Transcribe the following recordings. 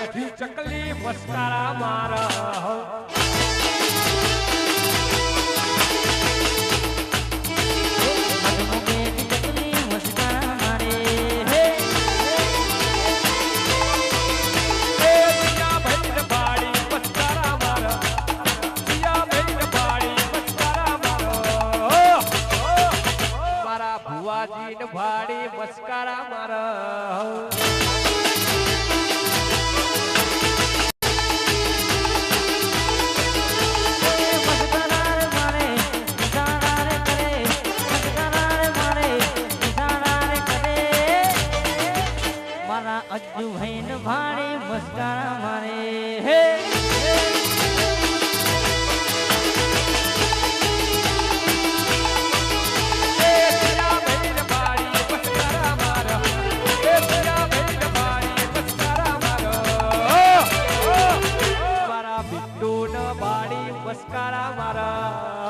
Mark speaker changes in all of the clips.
Speaker 1: બેઠી ચકલી મસ્કારા મારા ભાડી મસ્કારા મારા અજ્જુ ભાઈ ભાડી મસ્કારા મારે હે મસ્કારા મારા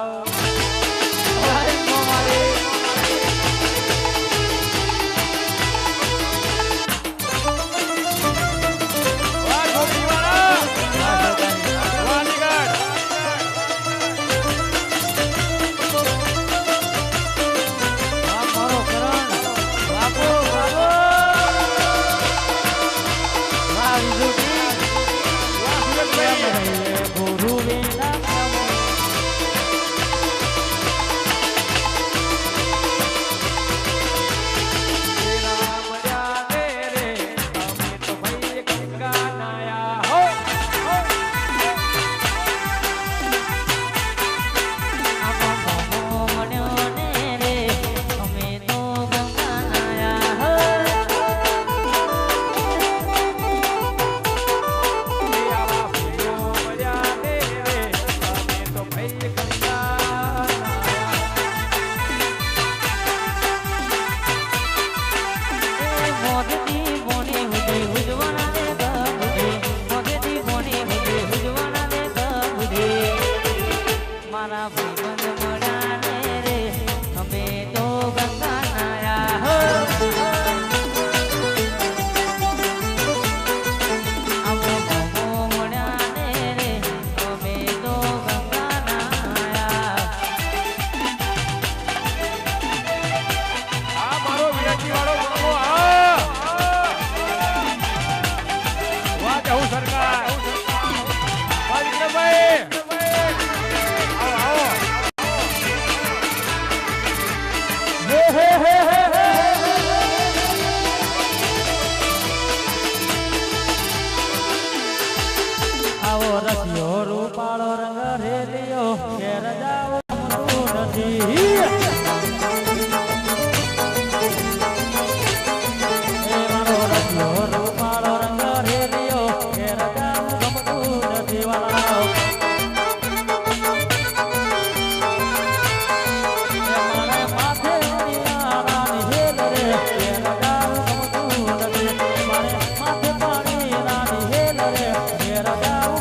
Speaker 1: રૂપાળો રંગ રેલિયો ઘેર જાવ નથી રૂપાળો રંગ રેલિયો ઘેર જાવ ગમતું નથી વાળા માથે રાની હેલ રે ઘેર જાવ ગમતું નથી મારે માથે પાણી રાની હેલ રે ઘેર જાવ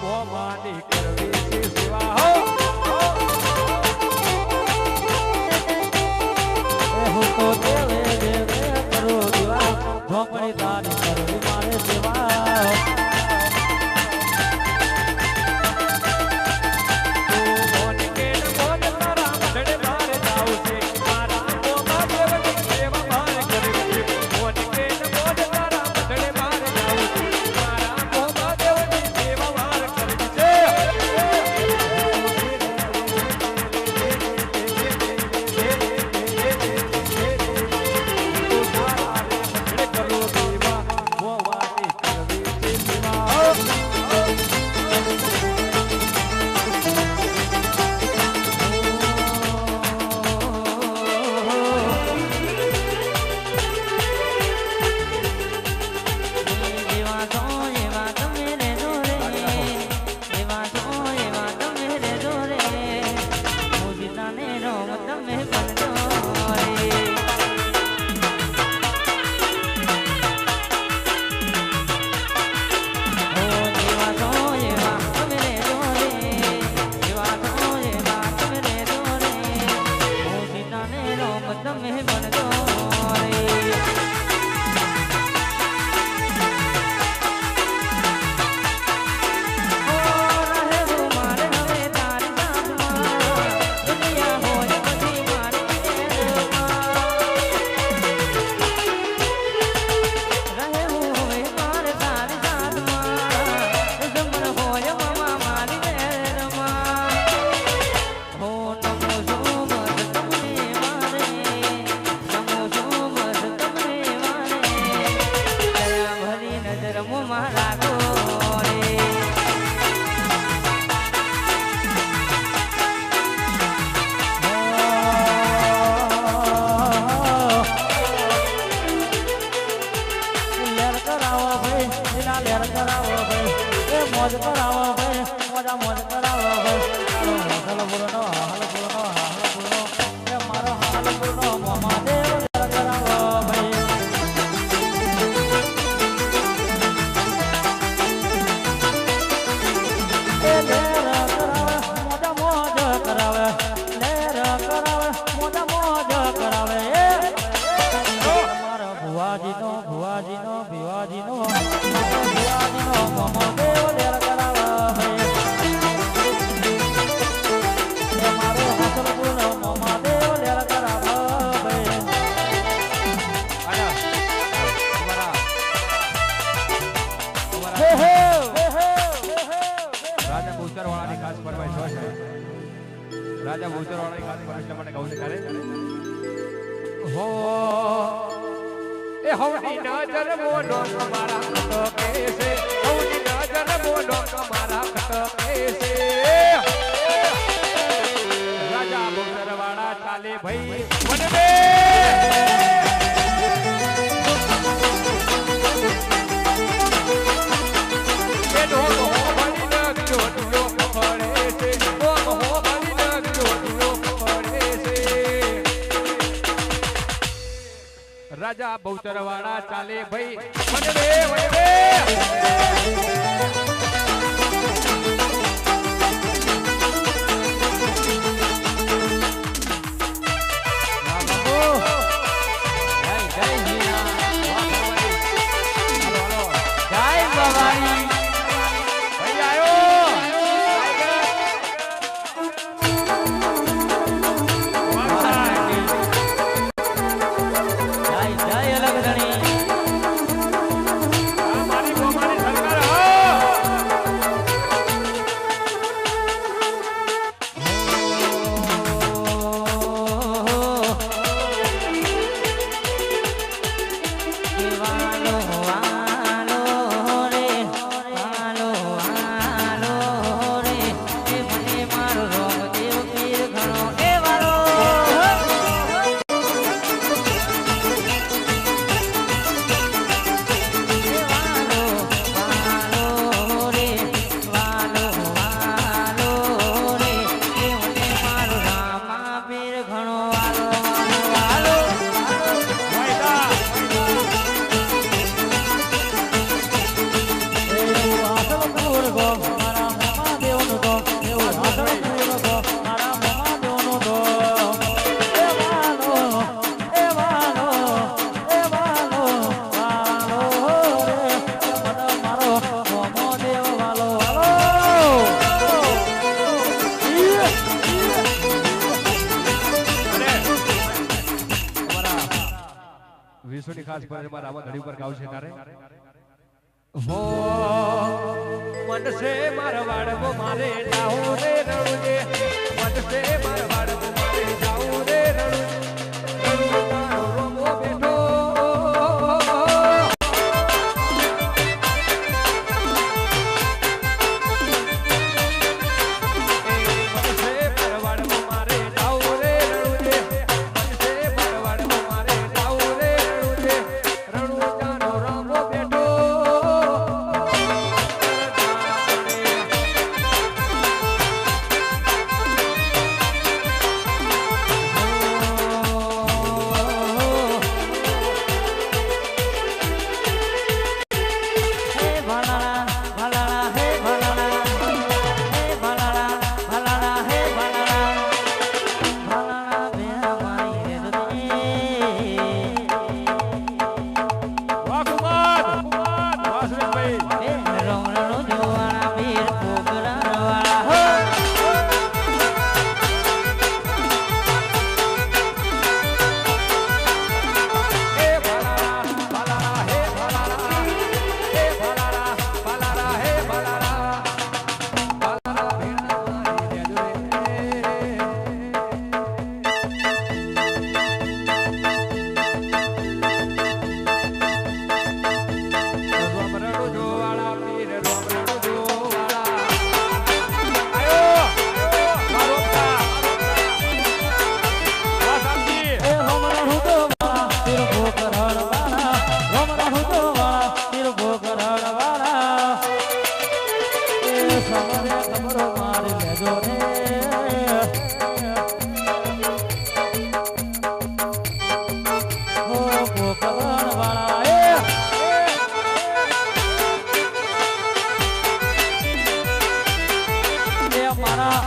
Speaker 2: મોમાની કરવી છે સેવા હો
Speaker 1: હું તો દેવે દેવે કરું દીવા ઝોપડી તારી કરવી મારે સેવા મોજ કરાવો ભાઈ મોજા મોજ કરાવો ભાઈ હાલ પૂરો હાલ પૂરો હાલ પૂરો એ મારો હાલ પૂરો મોમા દેવ કરાવો ભાઈ એ લેર કરાવે મોજા મોજ કરાવે લેર કરાવે મોજા મોજ કરાવે મારા ભુવાજીનો ભુવાજીનો ભુવાજીનો મોમા દેવ
Speaker 2: રાજા ભૂચરવાળાની ખાસ પરમિશન મને કહું કરે હો એ હવની નજર મોઢો તમારા કટ કેસે હવની નજર મોઢો તમારા કટ કેસે રાજા ભૂચરવાળા ચાલે ભાઈ વનવે એ ઢોલો ભણી નગજો ઢોલો પડે છે રાજા બહુચરવાળા ચાલે ભાઈ વનવે વનવે ખાસ પર મારા આવા ઘડી ઉપર ગાવશે તારે હો મનસે મારા વાડવો મારે જાઉં રે રણુજે મનસે મારા વાડવો મારે જાઉં રે રણુજે તારો રોમો બેઠો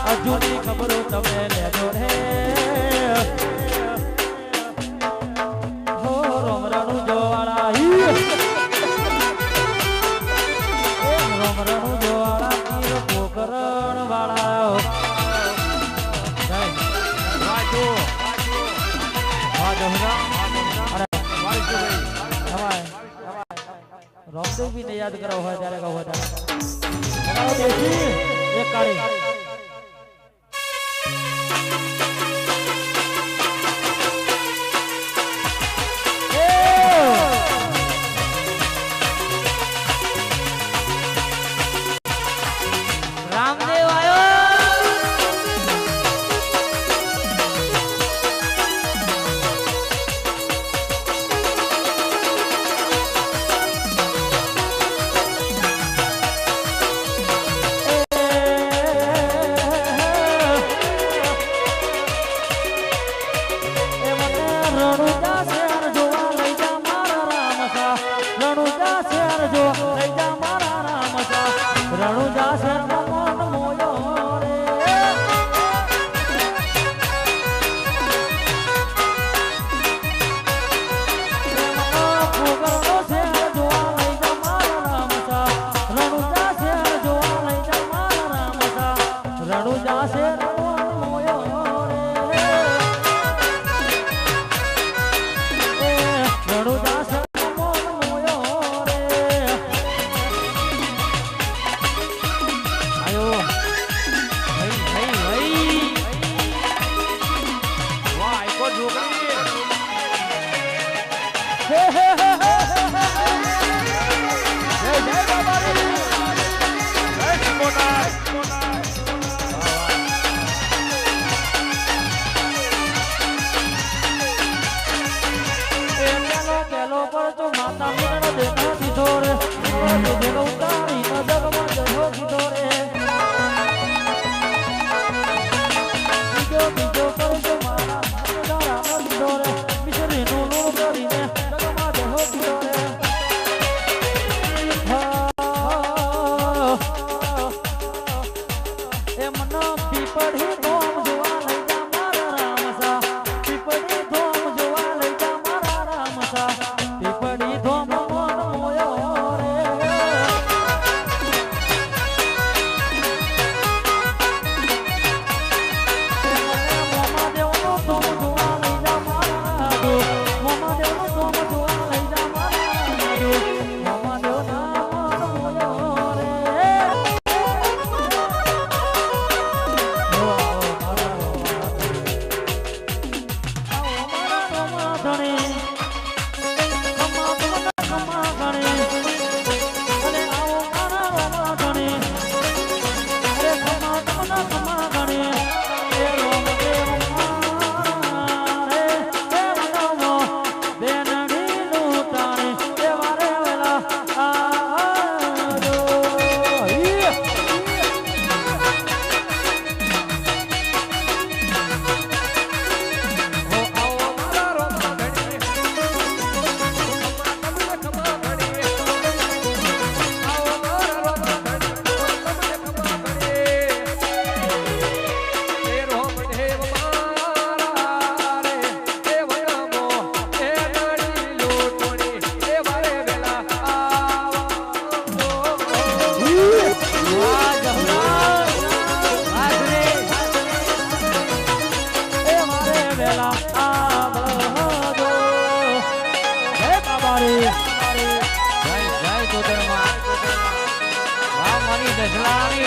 Speaker 1: અર્જુનની ખબરો તમે લેજો રે હો રોમરાનું જોવાળા રોમરાનું જોવાળા તીર પોકરણ વાળા રોમદેવ બી ને યાદ કરો હોય ત્યારે કહો ત્યારે એક કાળી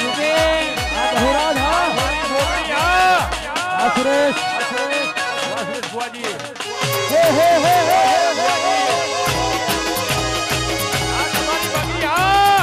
Speaker 2: રાજુબેન
Speaker 1: આ બહુરાજ હા
Speaker 2: મોકલી હા
Speaker 1: આ સુરેશ
Speaker 2: સુરેશ બુઆજી
Speaker 1: હે હે હે હે
Speaker 2: આ તમારી બગી હા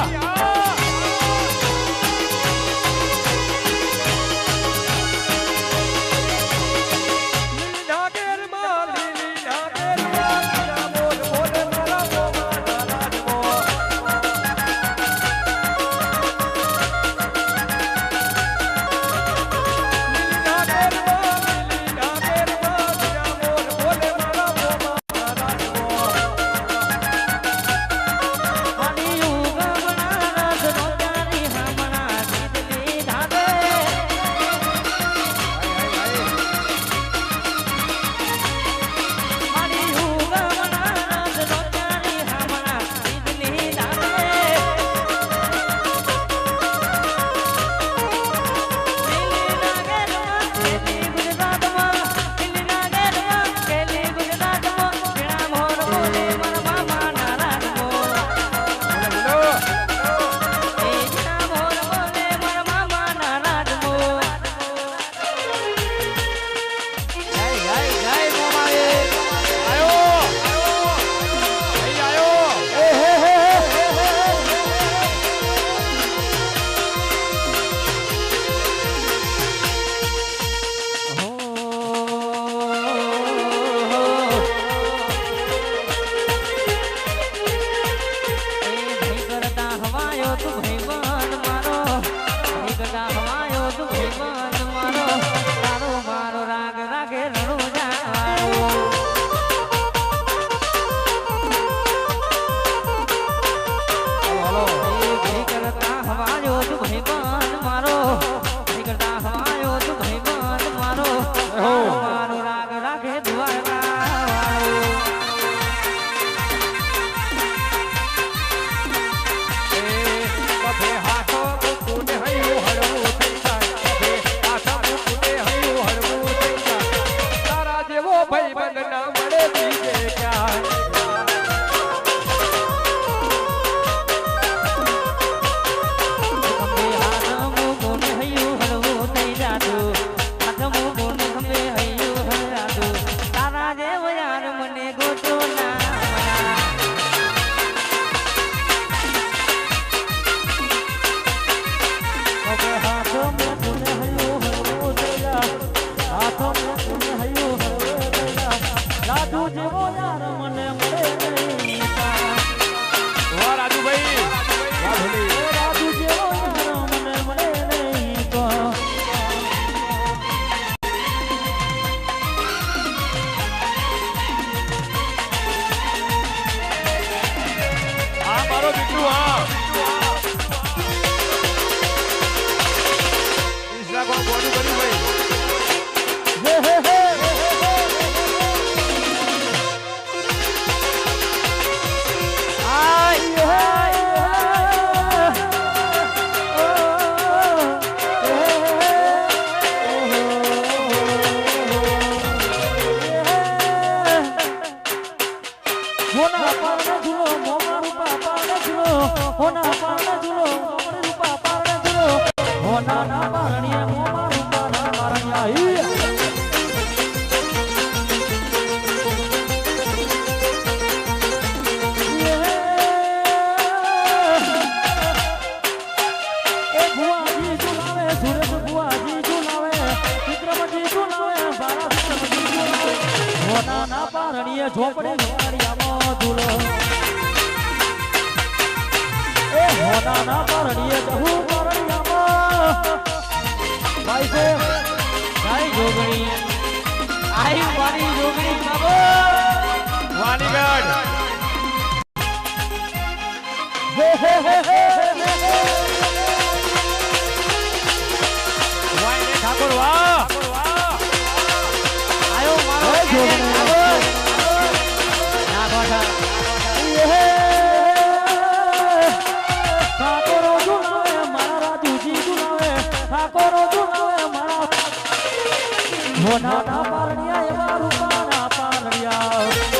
Speaker 1: ઝોપડી ઝોપડિયામાં ઝૂલો એ હોનાના પરણીએ જહુ પરણિયામાં ભાઈ છે ભાઈ જોગણી આઈ મારી જોગણી બાબો
Speaker 2: વાલીગઢ
Speaker 1: હે હે હે હે
Speaker 2: વાય ને ઠાકોર વાહ
Speaker 1: આયો મારો જોગણી ના ગોઠા એ ઠાકોરો જુનાવે મારા રાજુજી જુનાવે ઠાકોરો જુનાવે મારા હોનાના પરણિયા એવા રૂપાના પારણિયા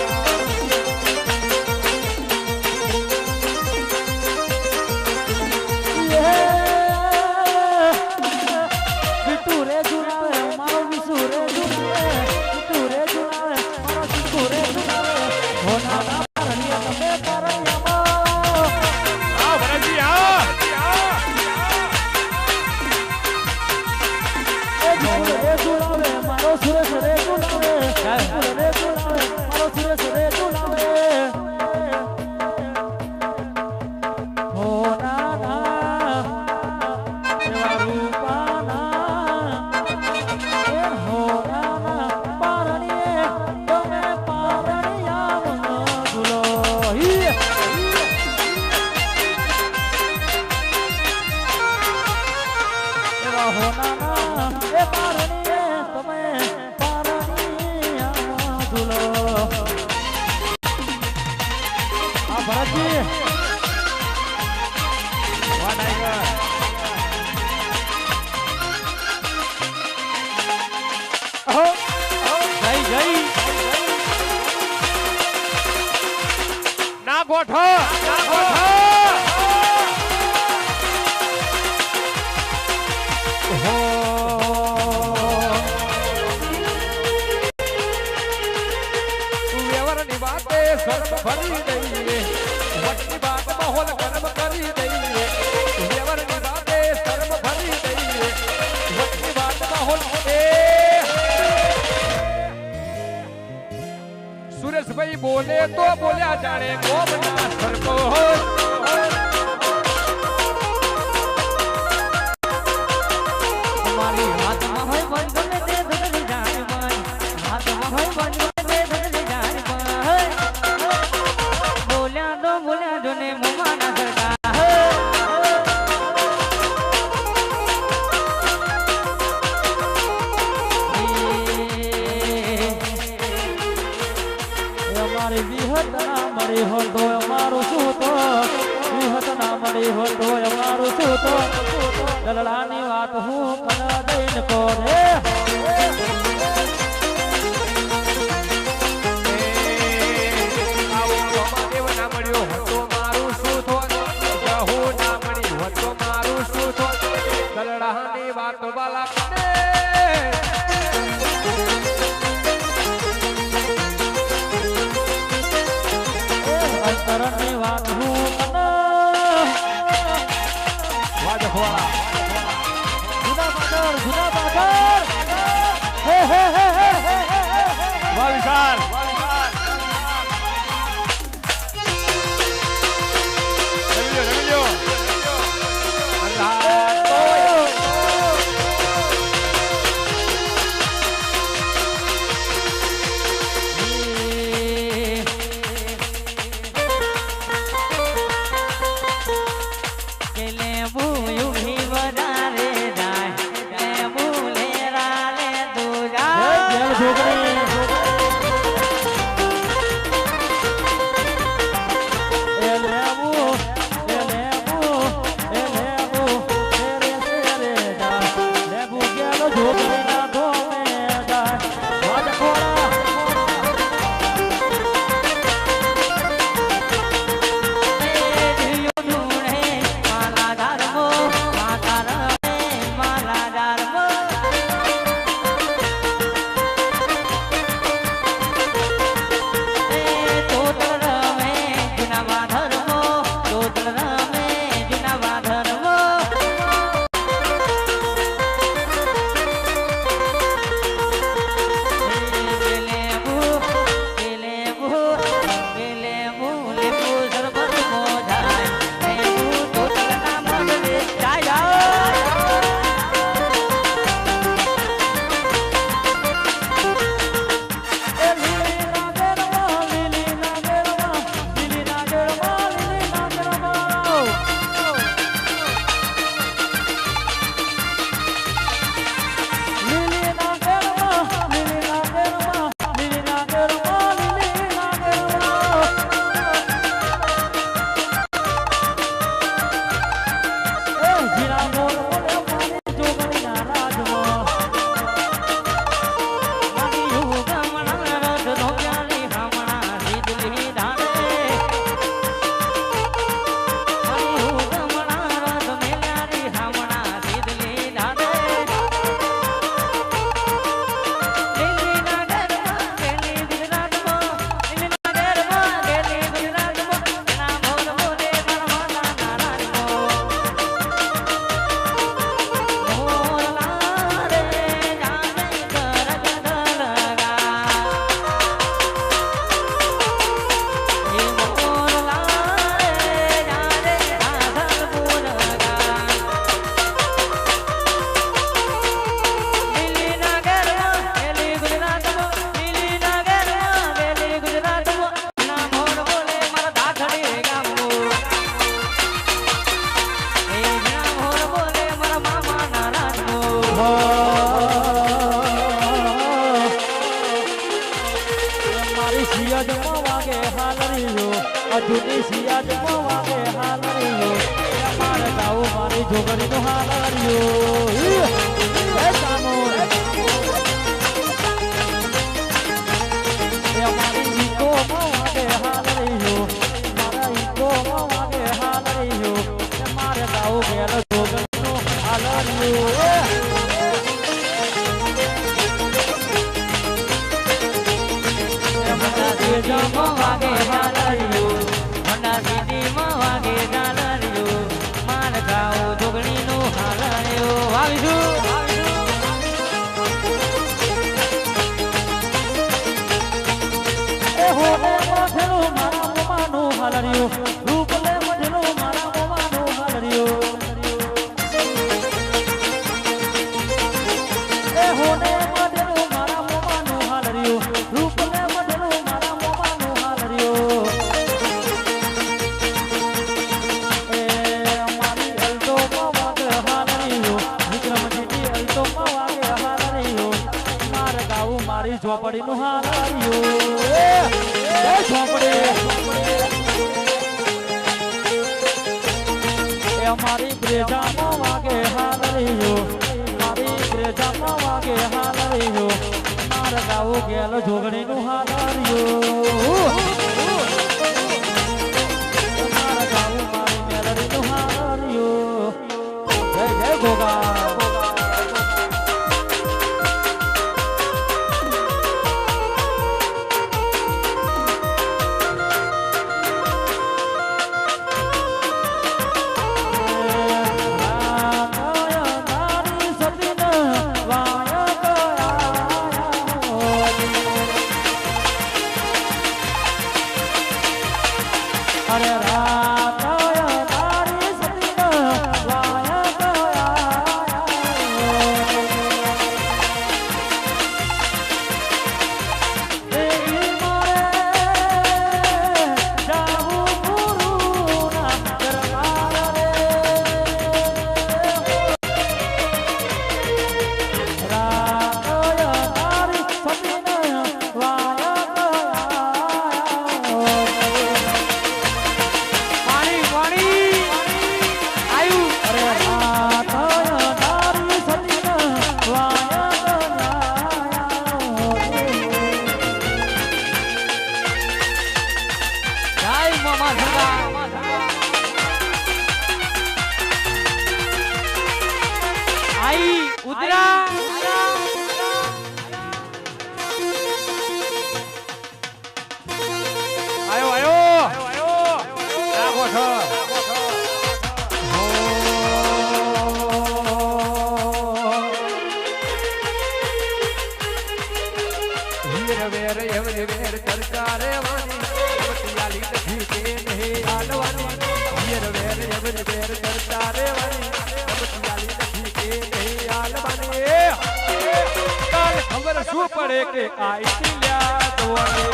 Speaker 1: રે ઝુલાવે મારો સુરેશ રે ઝુલાવે રે ઝુલાવે મારો સુરેશ રે ઝુલાવે હો ના ના એવા રૂપાના એ હો ના ના પારણીએ તમે પારણિયા ઝુલો એવા હો ના ના એ પારણીએ તમે પારણિયા ઝુલો આ ભરતજી
Speaker 2: વાહ ટાઈગર
Speaker 1: જય જય
Speaker 2: ના ગોઠો ના ગોઠો વ્યવહારની વાતે સર્વ ભરી દઈએ વટની વાત માહોલ ગરમ કરી દઈએ વ્યવહારની વાતે સર્વ ભરી દઈએ વટની વાત માહોલ સુરેશભાઈ બોલે તો બોલ્યા જાણે ગોમના સરકો
Speaker 1: મારી હાથમાં હોય બંધને તે ધરી જાય મન હાથમાં હોય બંધને તે ધરી જાય મન બોલ્યા જો ને મુમાં ના સરકા અમારી વિહત ના મળી હોય તો અમારું શું તો વિહત ના મળી હોય તો અમારું શું તો દલડાની વાત હું કના દઈને કોરે
Speaker 2: દેવ ના મળ્યો હતો મારું શું થોત હું ના મળી હતો મારું શું થોત દલડાની વાત વાલા
Speaker 1: અંતરની વાત હું કના
Speaker 2: વાજખવાળા
Speaker 1: જુદા પાદર હે હે હે હે હે
Speaker 2: વાહ વિશાલ રમી લ્યો
Speaker 1: કેલે બુયું મારી સિયાજમાં વાગે હાલરિયો મારે ગાવું મારી જોગણીનો હાલરિયો એ કામો એ મારી ઈકોમાં વાગે હાલરિયો મારા ઈકોમાં વાગે હાલરિયો મારે ગાવું ગેલો જોગણીનો હાલરિયો
Speaker 3: જમો વાગે હાલરિયો મના સીધીમાં વાગે હાલરિયો માર ગાઉ જોગણીનું હાલરિયો આવીશું
Speaker 1: એ હોલે મધેલું મારા મોમાનું હાલરિયો રૂપલે મધેલું મારા મોમાનું હાલરિયો એ હોલે મધેલું મારા મોમાનું હાલરિયો રૂપલે મધેલું મારા મોમાનું હાલરિયો એ મારી અલટોમાં વાગે હાલરિયો વિક્રમજીની અલટોમાં વાગે હાલરિયો મારે ગાવું મારી ઝોપડીનું હાલરિયો મારી બ્રેજામાં વાગે હાલરિયો મારી બ્રેજામાં વાગે હાલરિયો મારે ગાવું ગેલો જોગણીનું હાલરિયો મારે ગાવું મારી મેલડીનું હાલરિયો જય જય ગોગા અરે રાતાય તારી સતીન વાય ગયા દેવી મારે જાવું ગુરુના દરબાર રે રાતાય તારી સતીન વાય
Speaker 2: પડે કે આઈ લ્યા દોને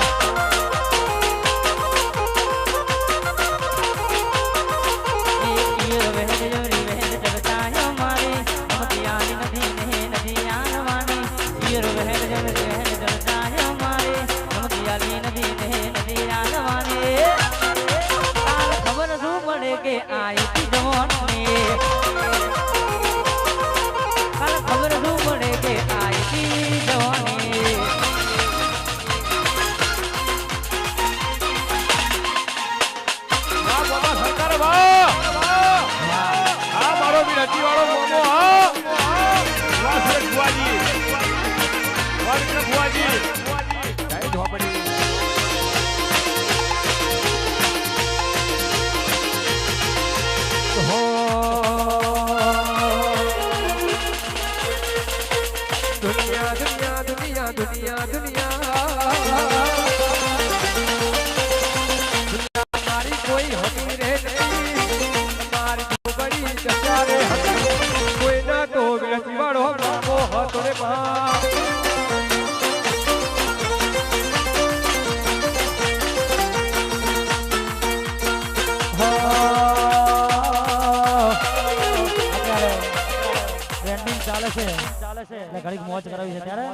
Speaker 2: ચાલે છે એટલે ઘડીક મોજ કરાવી છે ત્યારે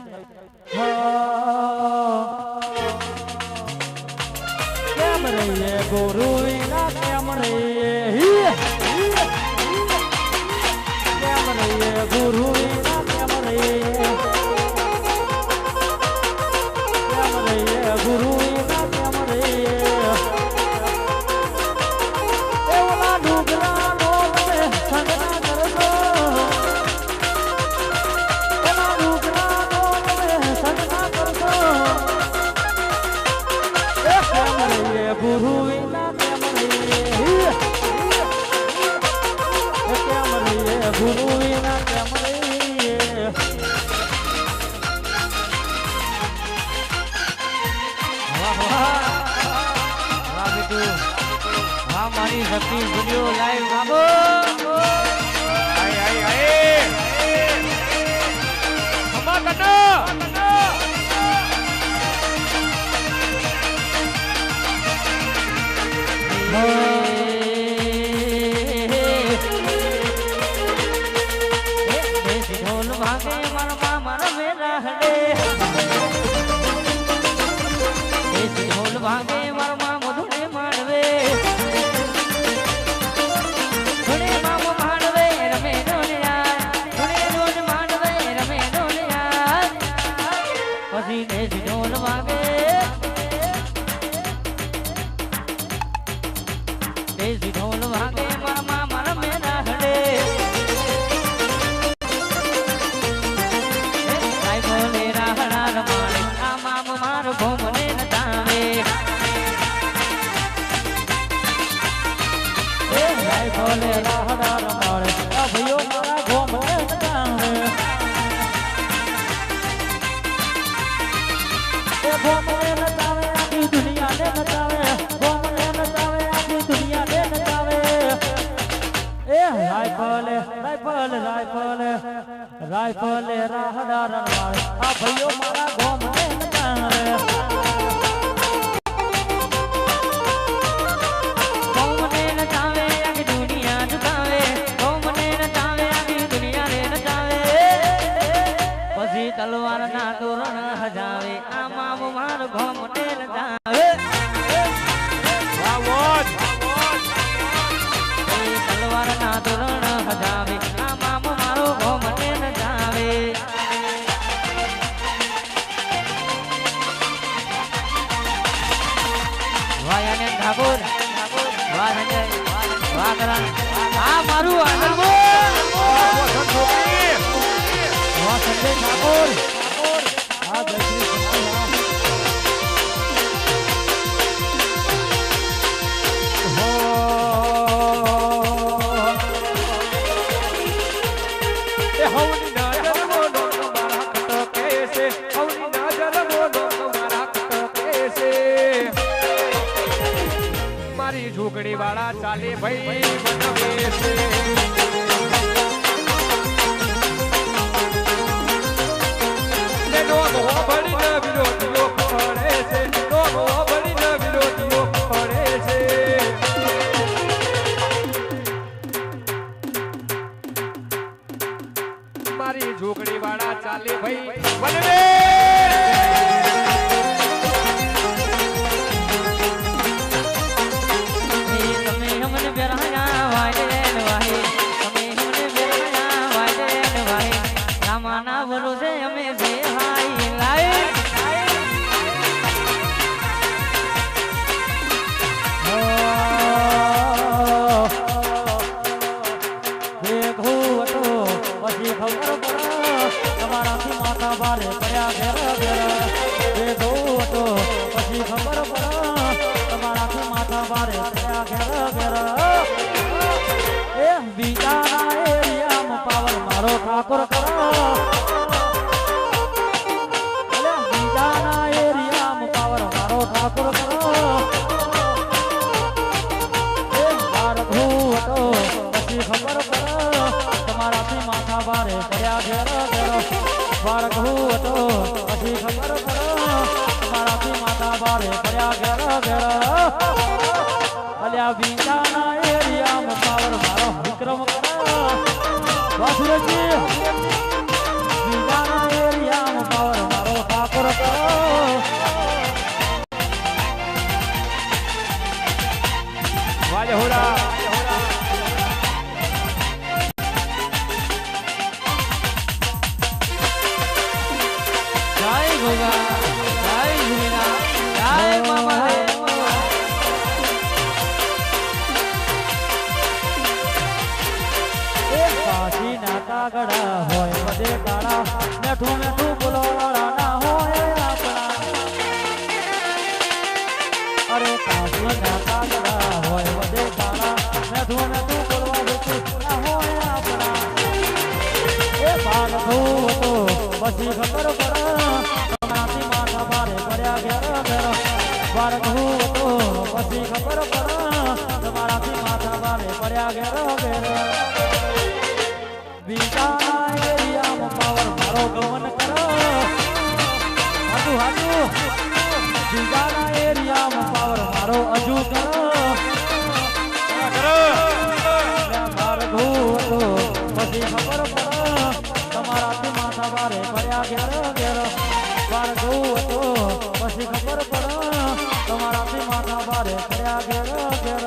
Speaker 2: કેમ
Speaker 1: રહીએ ગુરુ વિના કેમ રહીએ કેમ રહીએ ગુરુ વિના કેમ રહીએ ગુરુ વિના કેમ રહીએ એવલા ડુગરા નો તમે સંગના કરશો એવલા ડુગરા નો તમે સંગના કરશો કેમ રહીએ ગુરુ વિના કેમ રહીએ કેમ રહીએ ગુરુ વિના કેમ રહીએ મારી શક્તિ વિડિયો લાઈવ ગાબો
Speaker 2: આય આય આય ખમા કના
Speaker 3: ઢોલ ભાગે મારા મારા મેરા હડે ઢોલ ભાગે મારા મધુને માડવે ધુને મામ માડવે રમે ડોલિયા ધુને રોજ માડવે રમે ડોલિયા પછી દેશ ઢોલ વાગે દેશ ઢોલ વાગે મારા મારા મેરા હડે લાઈ બોલે રાહડા રમાડે આ મામ મારો ભોમને નતાવે
Speaker 1: લાઈ બોલે રાહડા રમાડે આ ભઈઓ મારા ગોમને નચાવે એ ગોમને નચાવે આખી દુનિયાને નચાવે ગોમને નચાવે આખી દુનિયાને નચાવે એ રાઈફલે રાહડા રમાડે આ ભઈઓ મારા ગોમને નચાવે
Speaker 3: ભોમને નચાવે આખી દુનિયા નચાવે ભોમને નચાવે આખી દુનિયાને નચાવે પછી તલવારના તોરણ હજાવે આ મામ મારો ભોમને નચાવે
Speaker 2: વાવોજ
Speaker 3: તલવારના તોરણ હજાવે આ મામ મારો ભોમને નચાવે વાયાને ઠાકોર વાહ સંજય વાહ કરણ આ મારું આનંદ
Speaker 2: વસંત છોકરી
Speaker 1: વાહ સંજય ઠાકોર આ જયશ્રી સત્યનારાયણ
Speaker 2: એ હવની નજર મોનો મારા કટકે છે હવની નજર મોનો મારા કટકે છે મારી ઝૂંકડી વાળા ચાલે ભાઈ બનાવે છે નો મો ભળી ન વિરોધીઓ પડે છે નો મો ભળી ન વિરોધીઓ પડે છે મારી ઝૂંકડી વાળા ચાલે ભાઈ બનવે
Speaker 3: તમે અમને બેરાયા વાય રે વાહી તમે અમને બેરાયા વાય રે વાહી રામાના ભરોસે અમે છે હાઈ લાઈ
Speaker 1: પછી ખબર પડે તમારાથી માથા ભારે પડ્યા ઘેર ઘેર એ જોવું હતો પછી ખબર પડે તમારાથી માથા ભારે પડ્યા ઘેર ઘેર એ બીજાના એરિયામાં પાવર મારો ઠાકોર કરો બીજાના એરિયામાં પાવર મારો ઠાકોર કરો એ મારધું હતો પછી ખબર પડે તમારાથી માથા ભારે પડ્યા ઘેર ઘેર વાળગું હતો પછી ખબર પડે તમારાથી માથા ભારે પડ્યા ઘેર ઘેર અલ્યા બીજાના એરિયામાં પાવર મારો વિક્રમ કરો વાસુરજી બીજાના એરિયામાં પાવર મારો ઠાકોર કરો
Speaker 2: હોરા
Speaker 3: જય ગોગા જય ઝુલેલા જય મામા
Speaker 1: કાશી ના કાગડા હોય બધે કાળા મેઠું મેઠું બોલવાળા ના હોય આપણા અરે કાશી ના કાગડા હોય બધે કાળા મેઠું મેઠું બોલવાળું ના હોય આપણા એ બાળ થવું તો પછી ખબર પડે તમારાથી માથા ભારે પડ્યા ઘેર ઘેર બાળ થવું તો પછી ખબર પડે તમારાથી માથા ભારે પડ્યા ઘેર ઘેર બીજાના એરિયામાં પાવર મારો ગમન કરો હાજુ હાજુ બીજાના એરિયામાં પાવર મારો હજુ કરો બાર ઘૂ હતો પછી ખબર પડે તમારાથી માથા ભારે પડ્યા ઘેર ઘેર બાર ઘૂ હતો પછી ખબર પડે તમારાથી માથા ભારે પડ્યા ઘેર ઘેર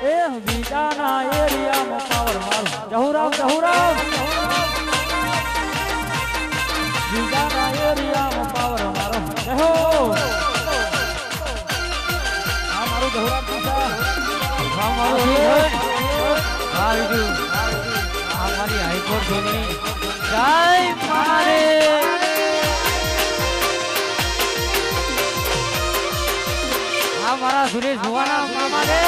Speaker 1: એ બીજાના એરિયામાં પાવર મારું જહુરામ બીજાના એરિયામાં પાવર મારો જહો આ મારું જહુરામ બીજા
Speaker 3: આ મારું આ મારી હાઈકોર્ટ જોગણી જય મારે આ મારા સુરેશ ભુવાના મામા રે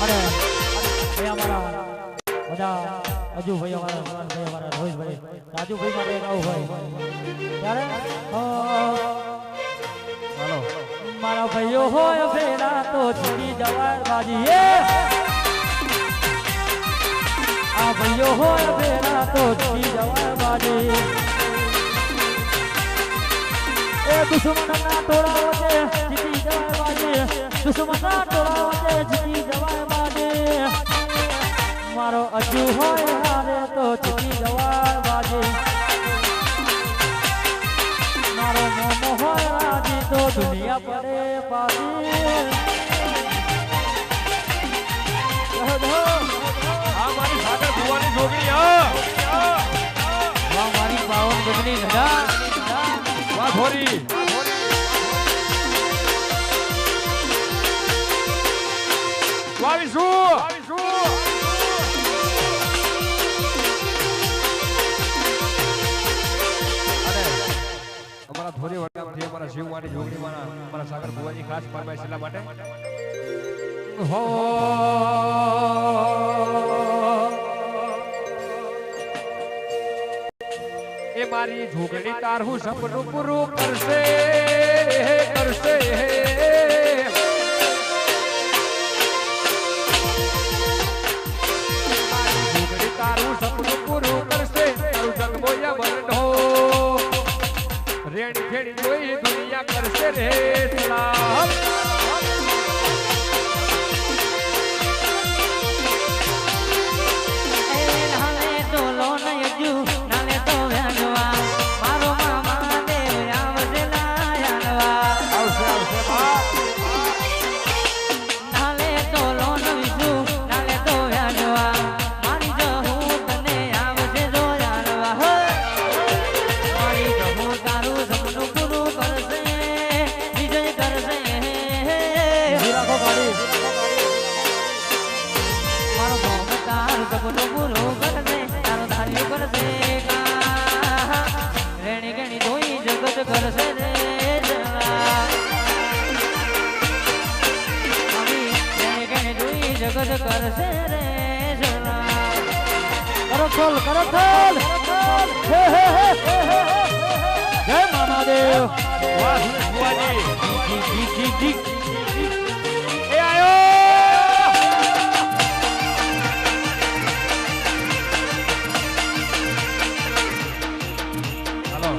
Speaker 1: અને ભાઈ અમારા બધા અજુભાઈ અમારા રોહિતભાઈ રાજુભાઈ માટે આવું હોય ત્યારે
Speaker 2: હાલો
Speaker 1: મારા ભાઈઓ હોય ભેડા તો છૂટી જવાય બાજી આ ભાઈઓ હોય ભેડા તો છૂટી જવાય બાજી એ દુશ્મનના ટોળા વચ્ચે જીતી જવાય બાજી દુશ્મનના ટોળા વચ્ચે જીતી જવાય બાજી મારો અજુ હોય હારે તો જીતી જવાય બાજી મારો મોમો હોય રાજી તો દુનિયા પડે પાછી
Speaker 2: આ મારી સાગર ભુવાની જોગણી હા
Speaker 3: વાહ મારી પાવન ગગની ધજા
Speaker 2: વાહ ઘોરી વાવીશું અમારા ધોરી વટામથી અમારા શિવ માટે જોગણીમાં અમારા સાગર ભુવાની ખાસ ફરમાઈશ એટલા માટે હો એ મારી જોગણી તારું સપનું પૂરું કરશે કરશે મારી જોગણી તારું સપનું પૂરું કરશે તારું જગમોયા બરડો રેણી ખેડી જોઈ દુનિયા કરશે રે સલામ
Speaker 3: નાલે તો લોન યજુ નાલે તો વ્યાજવા મારો મામા દેવ આવજે લાયાનવા
Speaker 2: આવશે બાપ
Speaker 3: નાલે તો લોન વિજુ નાલે તો વ્યાજવા મારી જહુ તને આવજે જોયાનવા હો મારી જહુ તારું સપનું પૂરું કરશે વિજય કરશે
Speaker 1: રાખો ગાડી
Speaker 3: મારો ભોગ તારું સપનું પૂરું કરશે તારો ધાર્યું કરશે રેણી ગણી જોઈ જગત કરશે રે જલા આવી રેણી ગણી જોઈ જગત કરશે રે જલા
Speaker 1: કરો ખોલ હે હે હે જય મામાદેવ
Speaker 2: વાહ ભુવાની
Speaker 1: જી
Speaker 2: એ આયો હાલો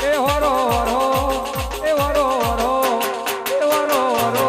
Speaker 2: એ હોરો હોરો એ હોરો હોરો એ હોરો હોરો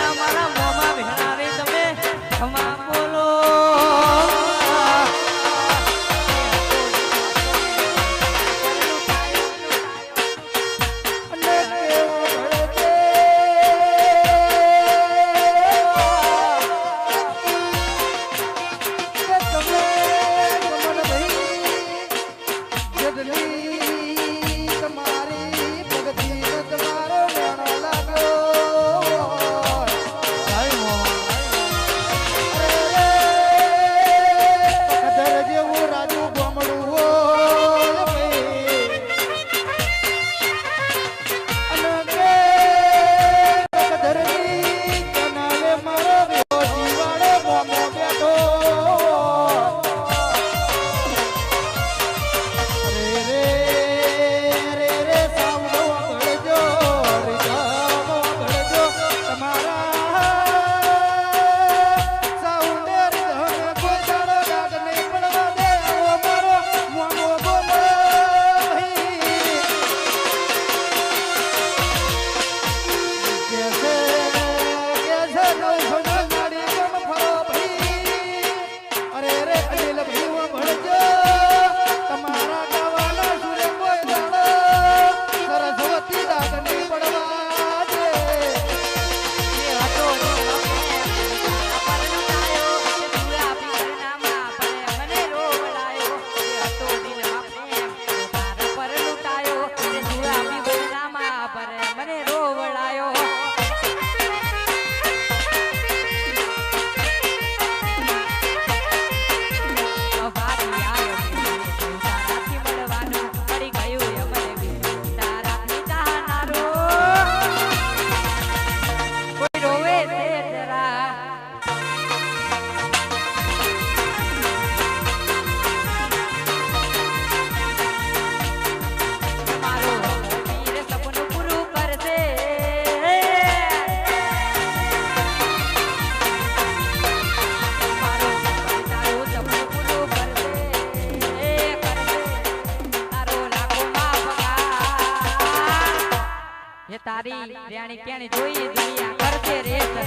Speaker 3: તારી રેણી કેણી જોઈ દુનિયા કરશે રે સલા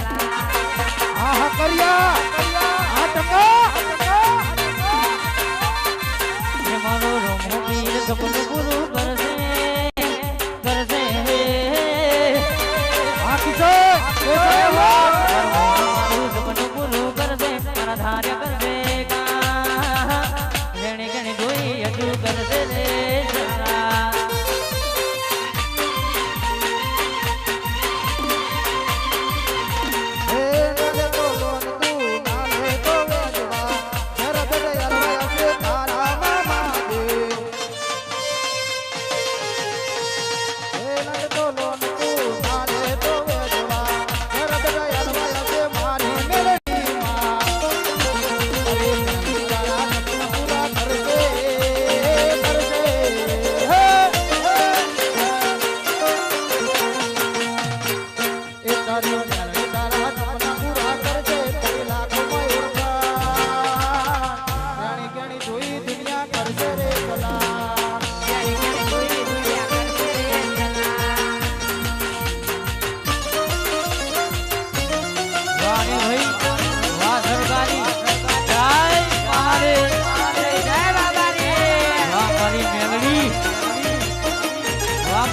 Speaker 2: હા હા કર્યા હા ટકા
Speaker 3: એ મારો રોમો પીર સપનું પૂરું કરશે
Speaker 2: હા કિશોર
Speaker 3: મારું સપનું પૂરું કરશે મારા ધાર્ય કરશે રેણી કેણી જોઈ હજુ કરશે રે સલા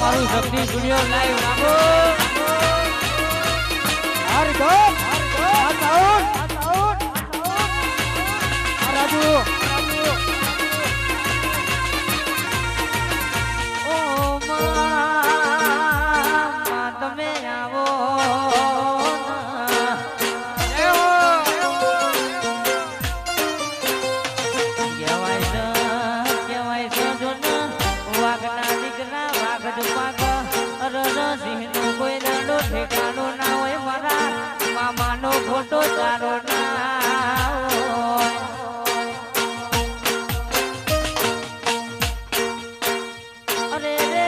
Speaker 3: મારું શક્તિ સ્ટુડિયો લાઈવ રાખો
Speaker 2: રાજુ
Speaker 3: ઓ મા તમે આવો કેવાય છે જો વાગના દીકરા વાગ પાક સિંહનો કોઈ દાડો ઠેકાણો ના હોય મારા મામાનો ફોટો તારો ના હોય અરે રે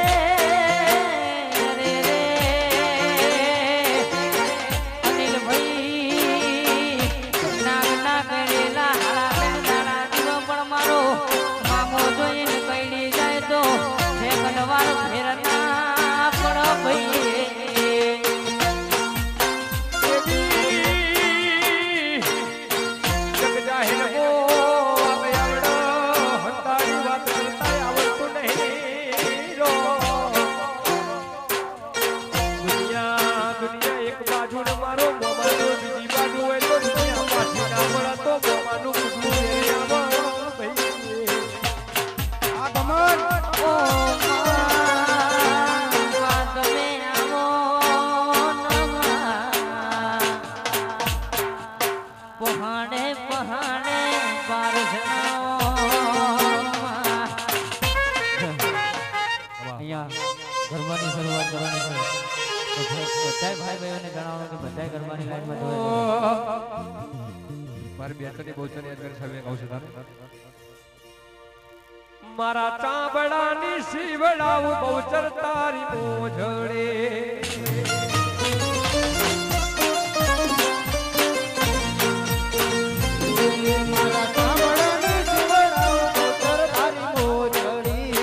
Speaker 3: અનિલ ભાઈ નાગના કરેલા હારા દીવો પણ મારો મામો જોઈને કઈડી જાય તો વાર ફેરના પણ ભાઈ
Speaker 2: જગ જાહેર હો આવે આવડો હંતારી વાત કરતા આવડતું નહીં રો દુનિયા એક બાજુ ને મારો મોમાનો બીજી બાજુ હોય તો દુનિયા પાછી ના મળે તો મોમાનું કુટુંબ ભાઈ આ ગમન
Speaker 3: ઓ તમે આવો પહાડે પહાડે બાર અહીંયા ગરબાની શરૂઆત કરવાની છે બધા ભાઈ બહેનોને જણાવવાનું કે બધા ગરબાની લાઈનમાં
Speaker 2: મારી બેટની બહુ ચની યાદ કરી સાહેબ કહું છું તારે મારા ચાંબડાની શીવડાવું બહુચર તારી મોજડે મારા ચાંબડાની શીવડાવું બહુચર તારી મોજડી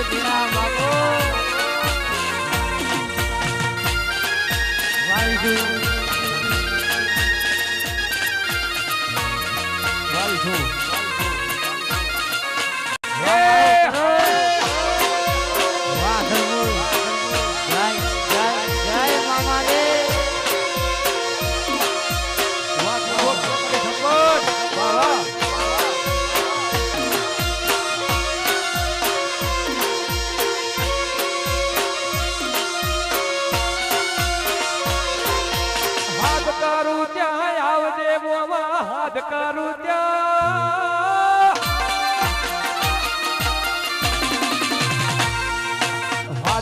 Speaker 3: જીણા બાપુ વાયુ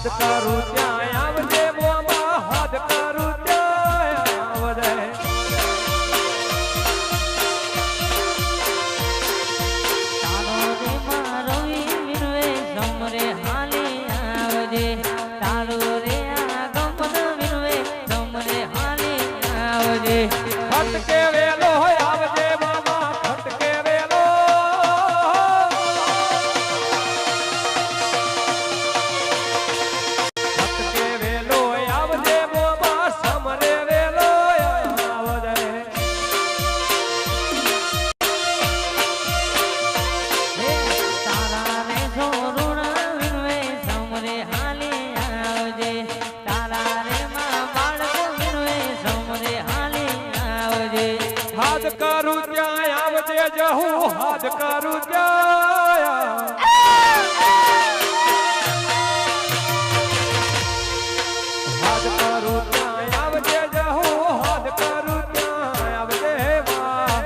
Speaker 2: હાથ કરું ત્યાં આવજે મોમાં હાથ કરું ત્યાં આવજે
Speaker 3: તારો રે મારો વિનવે સમરે હાલે આવજે તારો રે આ ગમન વિનવે સમરે હાલે આવજે
Speaker 2: ખટકે વેલો આવજે મામા ખટકે વેલો ખટકે વેલો આવજે મોમાં સમરે વેલો આવજે
Speaker 3: હે તારા રે સોરુણ વિનવે સમરે હાલે આવજે તારા રે માં બાળકો વિનવે સમરે હાલે આવજે
Speaker 2: હાથ કરું ત્યાં આવજે જહું હાથ કરું ત્યાં હાથ કરું ત્યાં આવજે જહું હાથ કરું ત્યાં આવજે માં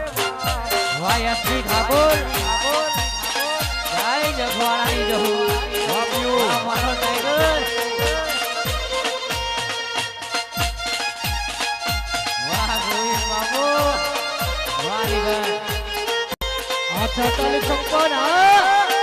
Speaker 3: વાય શ્રી ઠાકોર જય જગવાળાની જહુ
Speaker 2: બાપ્યું
Speaker 3: આ મારો ટાઈગર વાહ ગોવિંદ બાબુ વાહ રીગર આ 46 સંપન્ન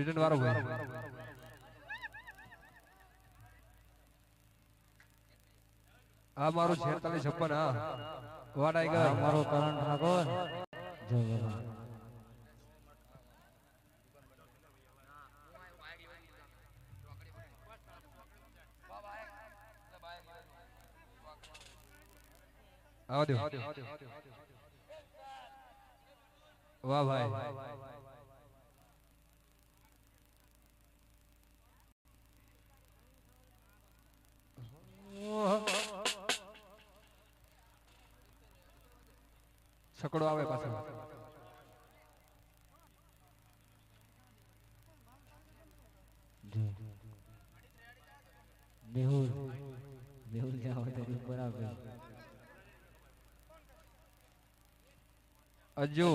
Speaker 2: સ્વીડન વાળો ભાઈ આ મારું 4656 હા વાડાઈ ગયો
Speaker 1: મારો કરણ ઠાકોર જય બાબા
Speaker 2: આવો દો વાહ ભાઈ છકડો આવે પાછો
Speaker 1: મેહુલ મેહુલ જાવ તેરી બરાબર
Speaker 2: અજ્જુ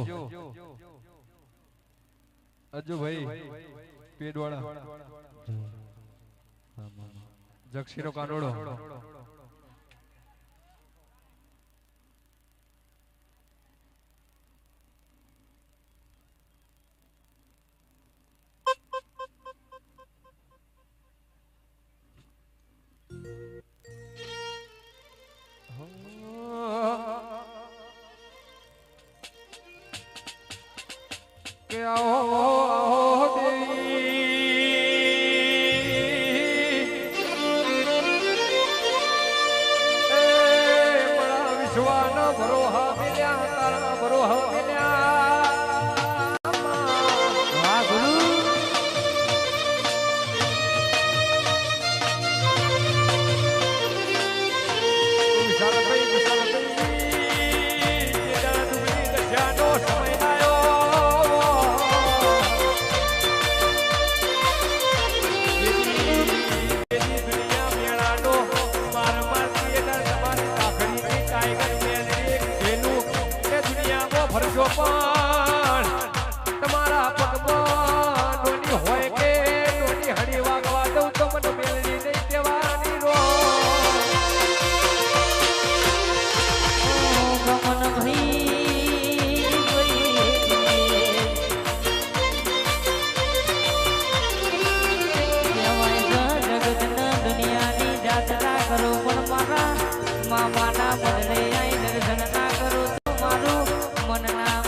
Speaker 2: અજ્જુ ભાઈ પેડવાળા જક્ષીરો કાનોડો કે આવો બડા વિશ્વાનો ભરોહા મિલ્યા તારા ભરોહા મિલ્યા
Speaker 1: વાહ ગુરુ
Speaker 2: વિશાલ ભાઈ જેના ડુબલી દશાનો સમય તમારા પગમાં નોની હોય કે નોની હળી વાગવા દઉં તો મને મેળવી નહીં દેવાની રો
Speaker 3: ગમન ભાઈ જગતના દુનિયાની જાત્રા કરો પણ મારા મામાના બદલે આઈ દર્શન ના કરો તો મારું મન ના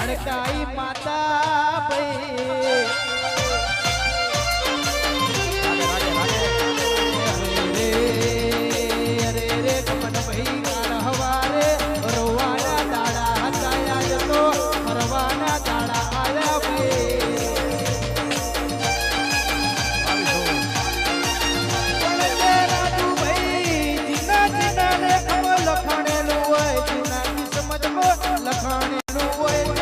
Speaker 3: હડકાઈ માતા ભાઈ અરે રે કમન ભાઈ ગાર હવારે રોવાના દાડા હતા યાદ તો ફરવાના દાડા આયા ભાઈ જીના જીના ને ખબર લખાણેલું હોય જીના કિસ્મતમાં લખાણેલું હોય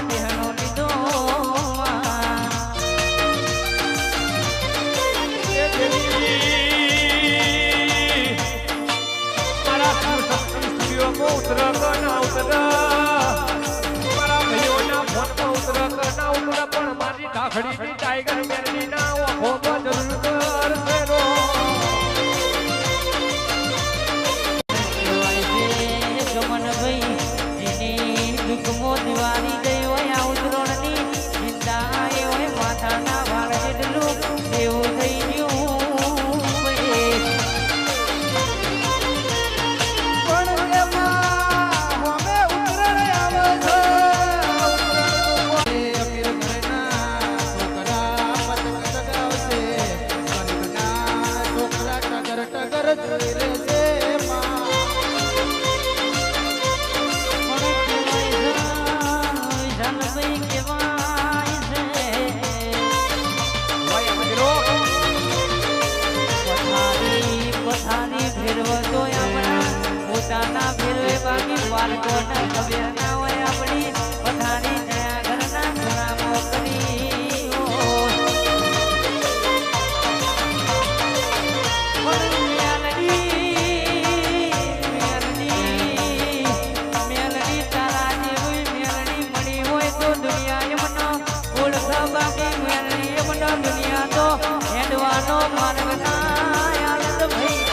Speaker 3: બહેનો લીધો
Speaker 2: ઉતર કના ઉતર મારા ભાઈઓના ફોનમાં ઉતર કના ઉતર પણ મારી ઢાખડીની ટાઈગર મેરની ના ઓખો જરૂર કરશે રો
Speaker 3: ગમન ભાઈ જેની દુઃખમો દિવાળી ગઈ હોય આ ઉતરોણની ચિંતા એ હોય માથાના વાળ જેટલું એવું થઈ ગયું ભાઈ પોતાના ફેરવે બાકી બાળકોને ખબર ના હોય આપણી પથારી નયા ઘરના ઘણા મોકલી મેલડી તારા જેવી મેલડી મળી હોય તો દુનિયા એમનો ઓળખ બાકી મેલડી એમનો દુનિયા તો હેડવાનો માર્ગ ના આનંદ ભાઈ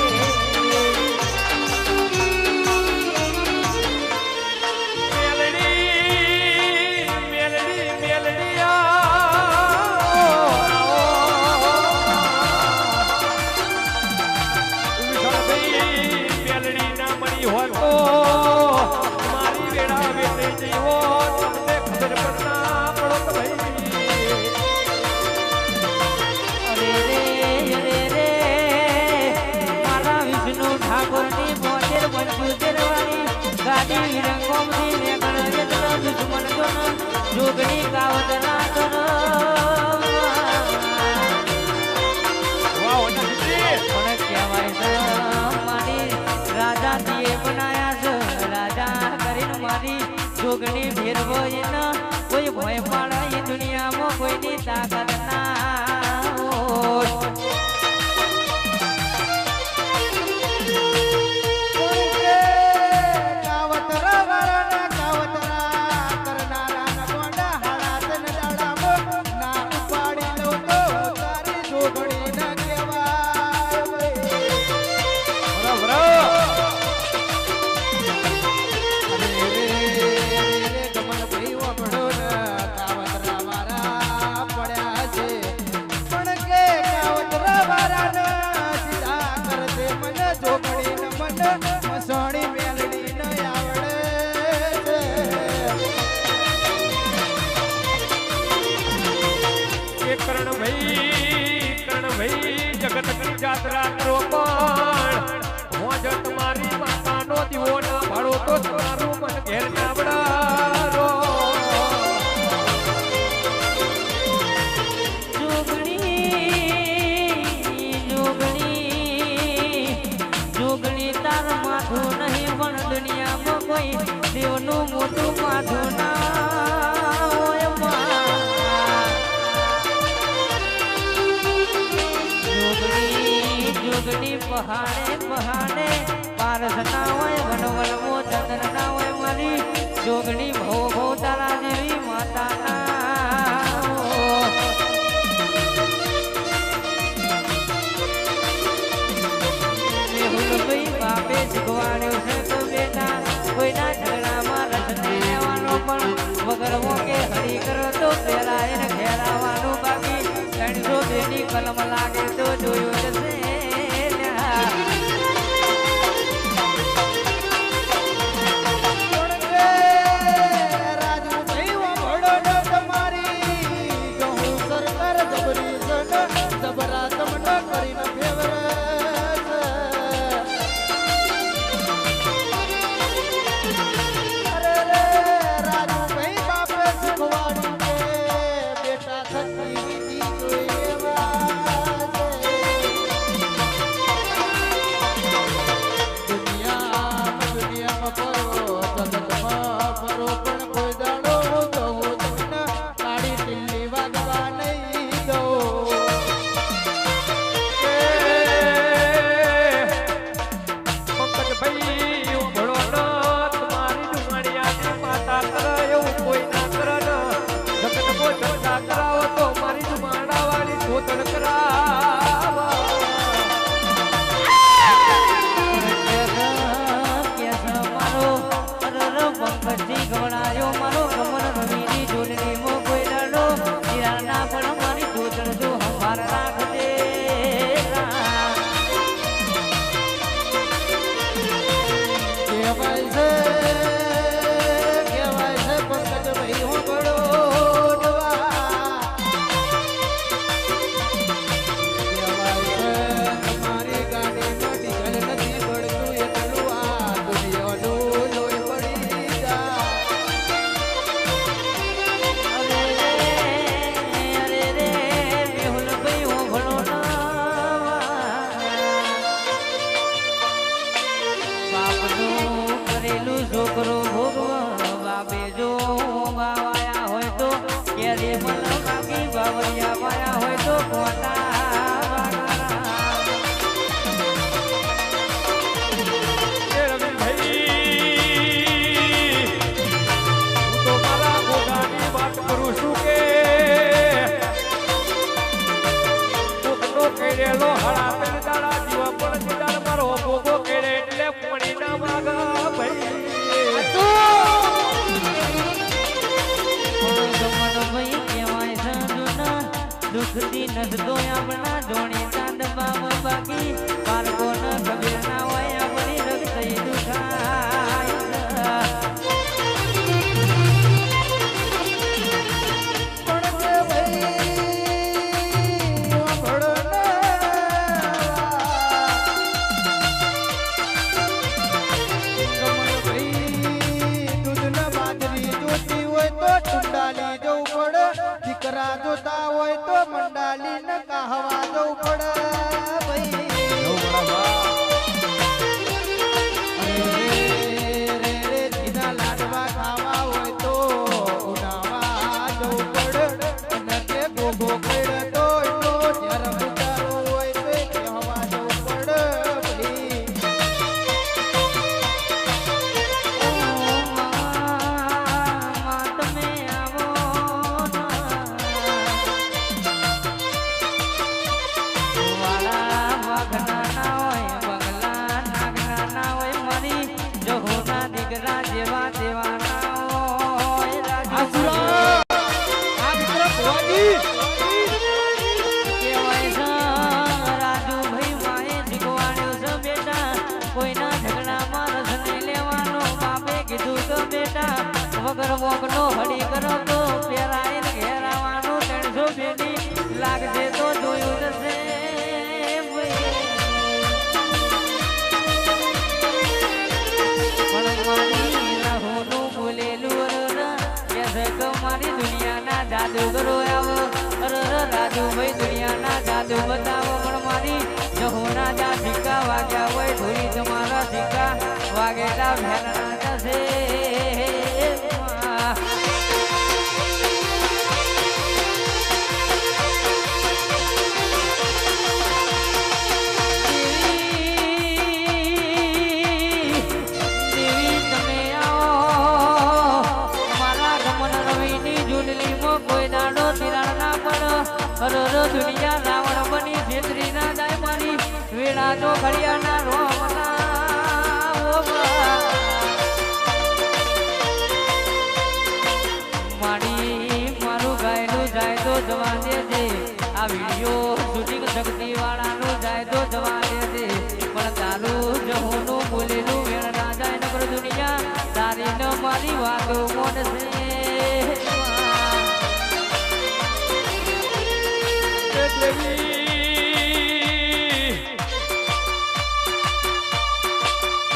Speaker 2: મારી વેળા વેતે જીવો તમને ખબર પડના પડો તો ભાઈ
Speaker 3: રે મારા વિષ્ણુ ઠાકોરની મોજેર મંજુતેર વાળી ગાડી વિરંગોમની મેઘણ જેતર દુશ્મન જોન જોગણી કાવતરા જોન
Speaker 2: વાહ
Speaker 3: પણ કહેવાય મારી રાજા દીએ બનાયા છે રાજા કરીને મારી જોગણી ભેરવો એના કોઈ ભય પાડે એ દુનિયામાં કોઈની તાકાત ના હોય
Speaker 2: કર્ણભાઈ જગતની જાત્રા કરો પણ મોજ તમારી માતાનો દીવો ના ભાડો તો તમારું મન ઘેર નાવડારો
Speaker 3: જોગણી તાર માથું નહીં પણ દુનિયામાં કોઈ દેવનું મોટું માથું ના હોય જોગણી પહાડે પહાડે પારસ ના હોય વનવનમો ચંદ્ર ના હોય મારી જોગણી ભો ભો તારા જેવી માતા ના બાપે શીખવાડ્યો છે તો બેટા કોઈના ઝઘડામાં રસ નહીં લેવાનો પણ વગર મોકે હરી કરો તો પેલા એને ઘેરાવાનું બાકી 302 ની કલમ લાગે તો જોયું જશે દુઃખથી નસતો આપણા જોણી ચાંદ બામ બાકી બાળકોને ખબર ના હોય આપણી રગ થઈ દુખાય
Speaker 4: દીકરા જોતા હોય તો મંડાલી ને કહવા જવું પડે સીધા લાડવા ખાવા હોય તો ઉનાવા જવું પડે અને કે ગોગો કઈડે તો જ્યારે ઉતારવું હોય તો કહેવા જવું પડે
Speaker 3: વગર વોકનો હળી કરો તો પેરાઈને ઘેરાવાનું 300 પેટી લાગશે તો જોયું જશે પણ મારી રાહોનું બોલેલું મારી દુનિયાના જાદુગરો આવો રાજુભાઈ દુનિયાના જાદુ બતાવો પણ મારી જહોના જા સિક્કા વાગ્યા હોય ધોઈ તમારા સિક્કા વાગેલા ભેરના જશે દુનિયા રાવણ બની છેતરી ના જાય મારી વેળા તો ઘડિયાના મારું ગાયનું જાય તો જવા દેજે આ વિડીયો શૂટિંગ શક્તિ વાળાનું જાય તો જવા દેજે પણ તારું જહોનું બોલેલું વેળ ના જાય નકર દુનિયા તારી ન મારી વાતો મોનશે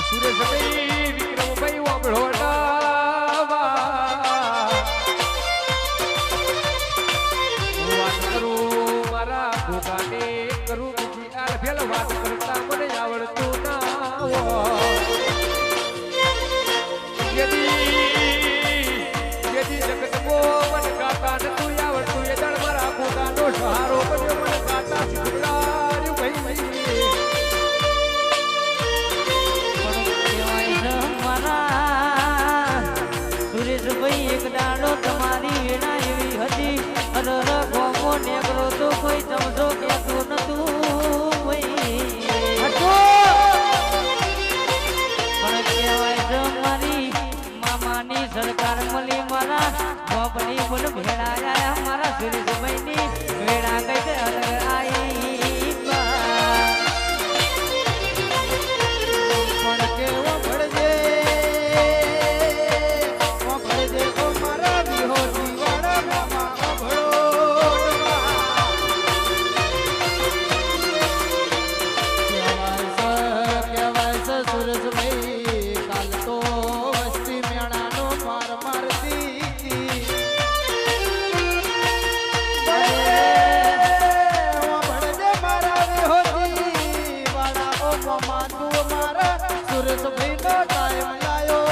Speaker 2: સુરેશભાઈ વિક્રમભાઈ વાપરો વાત કરું મારા ભોગાને કરું બીજી આ ફેલ વાત કરતા મને આવડતું ના યદી જગતમો મને ગાતા નતું આવડતું એ દળ મારા ભોગાનો સહારો બન્યો મને ગાતા શીખવાડ્યું ભાઈ
Speaker 3: સુરેશભાઈ એક દાડો તમારી વેળા એવી હતી અરર ગોમો નેકરો તો કોઈ સમજો કેતું નતું પણ કહેવાય છે મારી મામાની સરકાર મળી મારા બાપની બોલ ભેળાયા મારા સુરેશભાઈની વેળા કઈક અલગ આવી
Speaker 4: પણ કેવો ભળજે મારા વિહોજી વાળા મામા કહેવાય છે સુરેશભાઈ કાલ તો વસ્તી મેળાનો માર મારતી ભળજે મારા વિહોજી વાળા ઓ મામા તું મારા સુરેશભાઈ નો ટાઈમ લાયો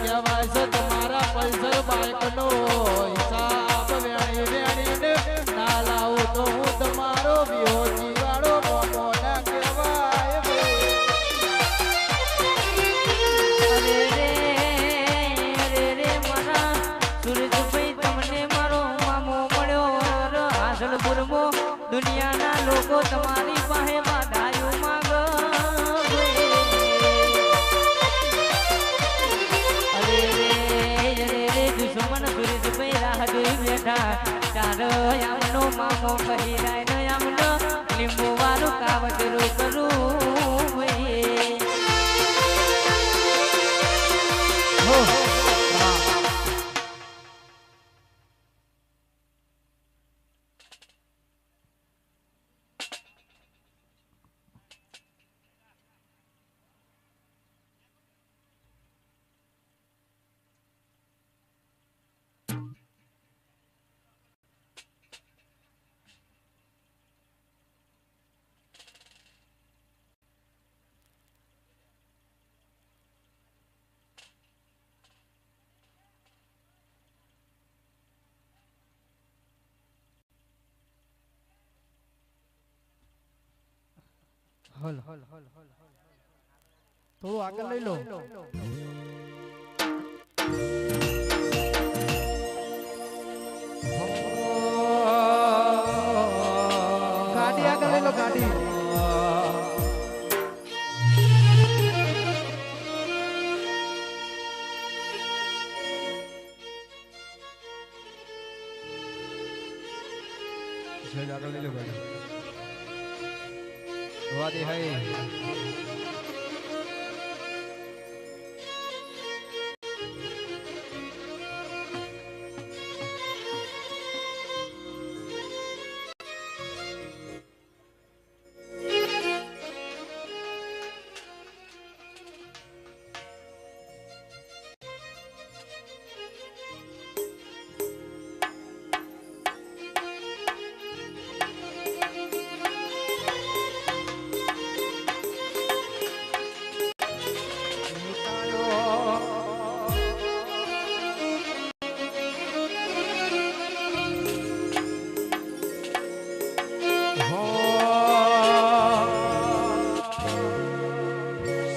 Speaker 4: કહેવાય છે તમારા પલ્સર બાઇક નો હિસાબ વેણીને ના લાવું તો હું તમારો વિહોજી વાળો મોમો ના કહેવાય
Speaker 3: રે મારા સુરેશભાઈ તમને મારો મામો મળ્યો હાસલપુરમો દુનિયાના લોકો તમારી પાસે બાધાયું માગ કહી જાય આમનો લીંબુ વાળું કાવતરું કરું ભાઈ
Speaker 4: થોડું આગળ લઈ લો ગાડી આગળ લઈ લો ગાડી
Speaker 2: આગળ લઈ લો ગાડી વાદી હાય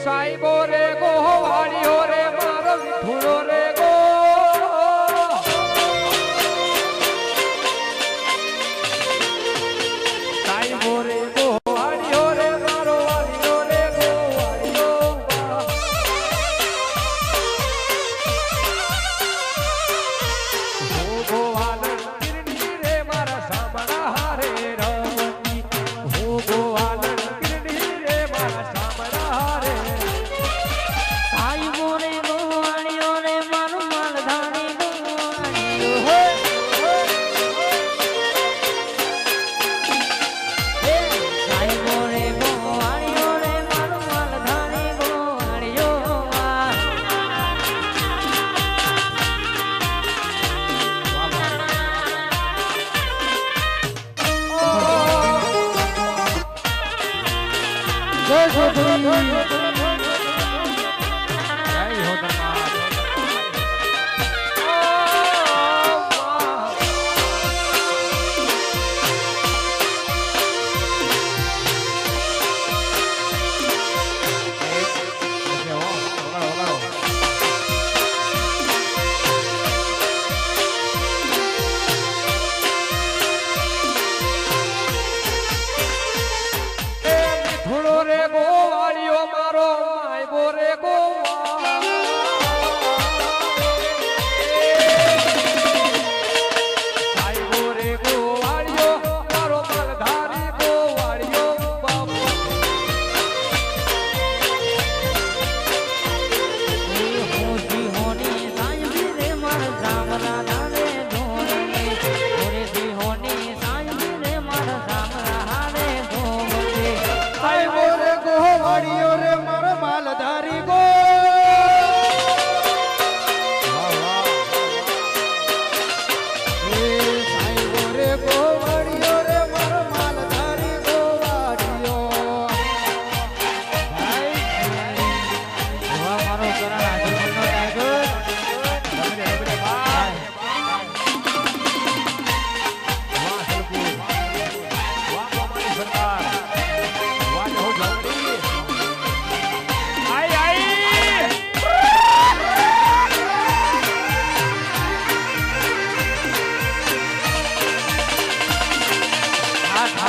Speaker 2: સાઈબો રે ગો વાળીઓ રે મારો વિઠુરો રે ગો સાઈબો રે ગો વાળીઓ રે મારો વાળીઓ રે ગો વાળીઓ હો ગોવાલ કિરણી રે મારા સામણા હારે રમતી હો ગોવાલ કિરણી રે મારા સામણા હારે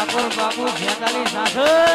Speaker 3: ઠાકોર બાપુ 46 સાથે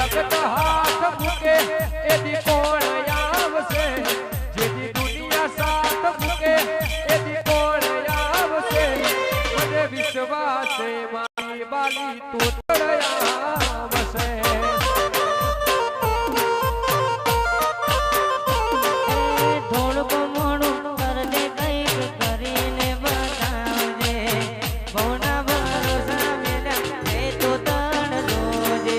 Speaker 2: જગત હાથ મૂકે એથી કોણ આવશે જેથી દુનિયા સાથ મૂકે એથી કોણ આવશે મને વિશ્વાસ છે મારી બાલી તું આવશે
Speaker 3: થોડુંક મોડું કરજે કંઈક કરીને બતાવજે બહુના ભરોસા મેલ્યા એ તો તણ જોજે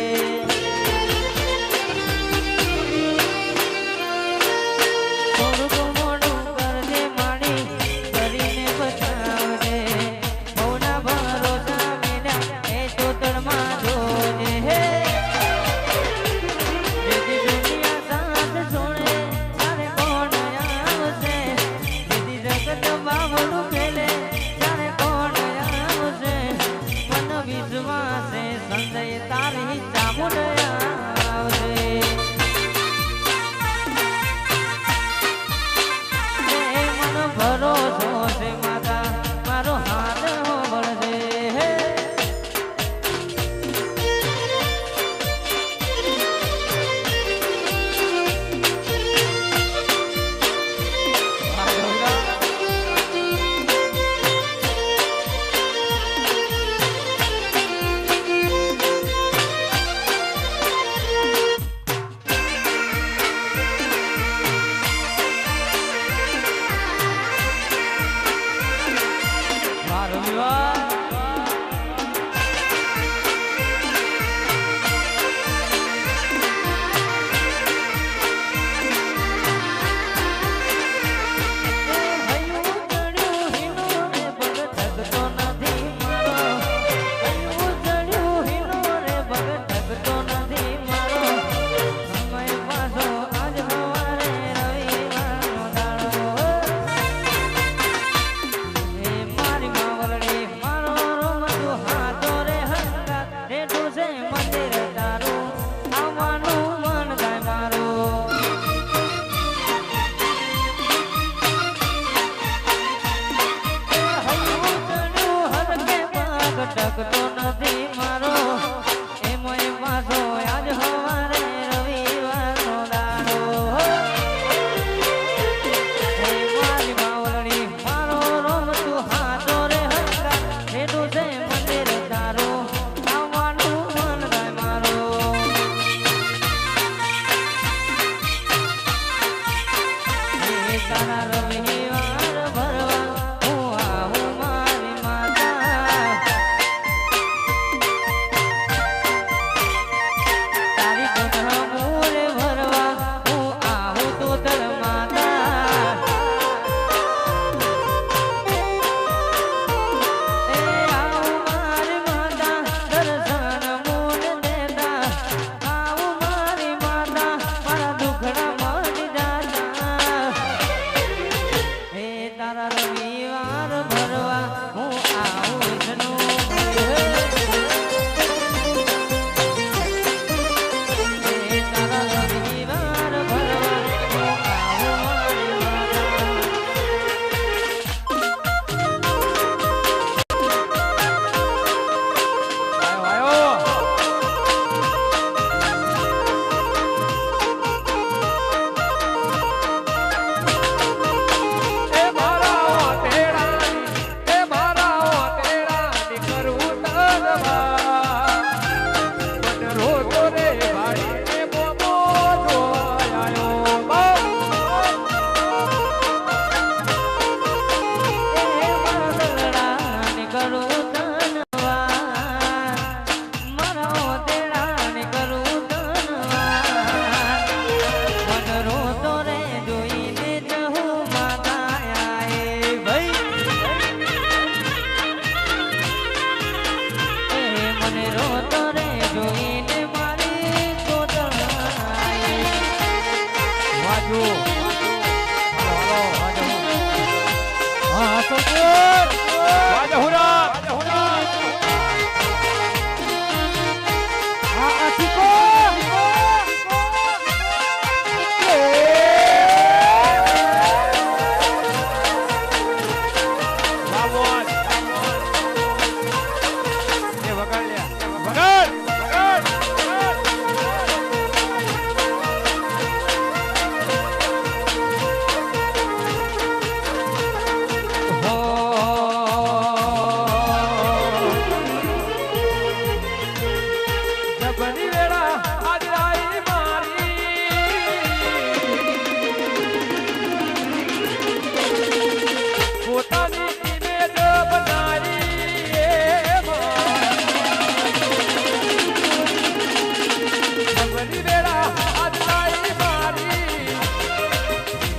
Speaker 2: ફૂલની વેળા આજ લાઈ મારી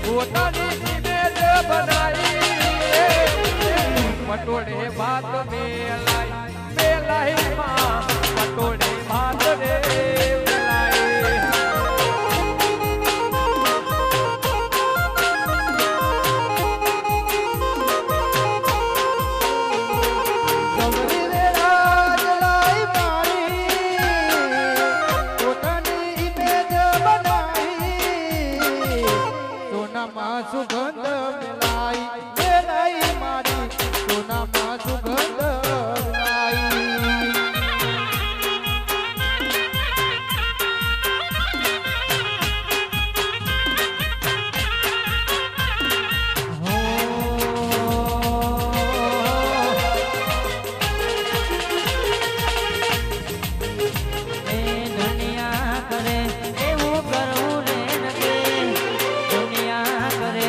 Speaker 2: પોતાની ઇમેજ બનાવી પટોળે ભાત મેલાઈ માં પટોળે ભાત રે
Speaker 4: સવરી વેળા જલાઈ મારી પોતાની ઇમેજ બનાવી સોનામાં સુગંધ મેલાઈ મારી સોનામાં સુગંધ મેલાઈ
Speaker 3: એ દુનિયા કરે એવું કરવું રે નકે દુનિયા કરે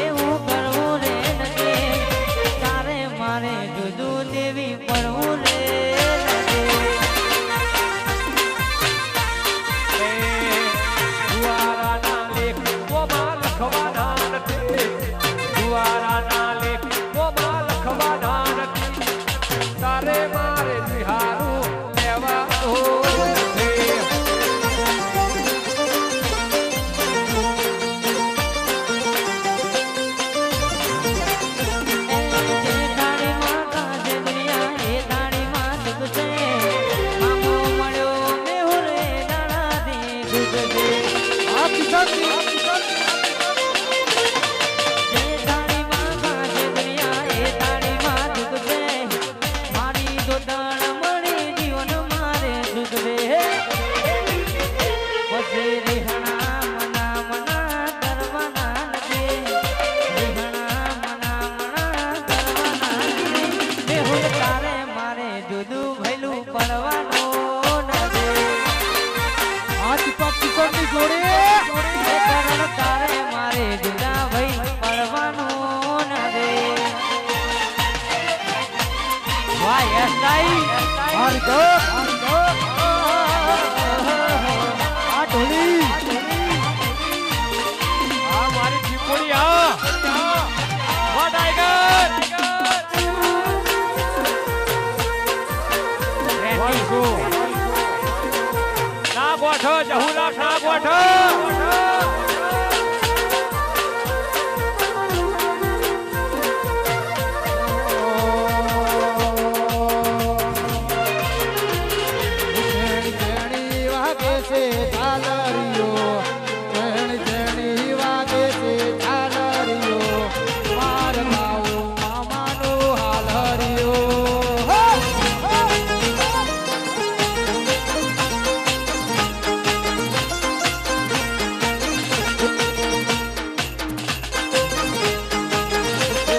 Speaker 3: એવું કરવું રે નકે તારે મારે જુદું દેવી પડવું રે નકે
Speaker 2: જુવારાના લેખોમાં લખવાના નથી જુવારાના લેખોમાં લખવાના નથી તારે મારે નિહારું લેવાનો નથી
Speaker 3: જે દાડીમાં કાજે દુનિયા એ દાડીમાં દુઃખ છે મામો મળ્યો મેહુલ એ દાડાથી દુઃખ છે
Speaker 4: આ કિસાનની
Speaker 3: જે દાડીમાં કાજે દુનિયા એ દાડીમાં દુઃખ છે મારી દોડણ મળી જીવન મારે સુખ રે વસે રેહણા મના કરવાના નથી રેહણા મના કરવાના નથી મેહુલ તારે મારે જુદું ભૈલું પડવાનું નથી
Speaker 4: આ દીપક કિશોરની જોડે
Speaker 3: એ કારણ તારે મારે જુદા ભઈ પડવાનું નથી વાહ યસ નાઈ
Speaker 4: આ ઢોલી
Speaker 2: આ મારી ચીપોડી આ વાહ ટાઈગર ના ગોઠો જહુલા ના ગોઠો
Speaker 4: જેણી વાગે છે ઝાલરીઓ જેણી વાગે છે ઝાલરીઓ માર ગાઉં મામાનો હાલરીઓ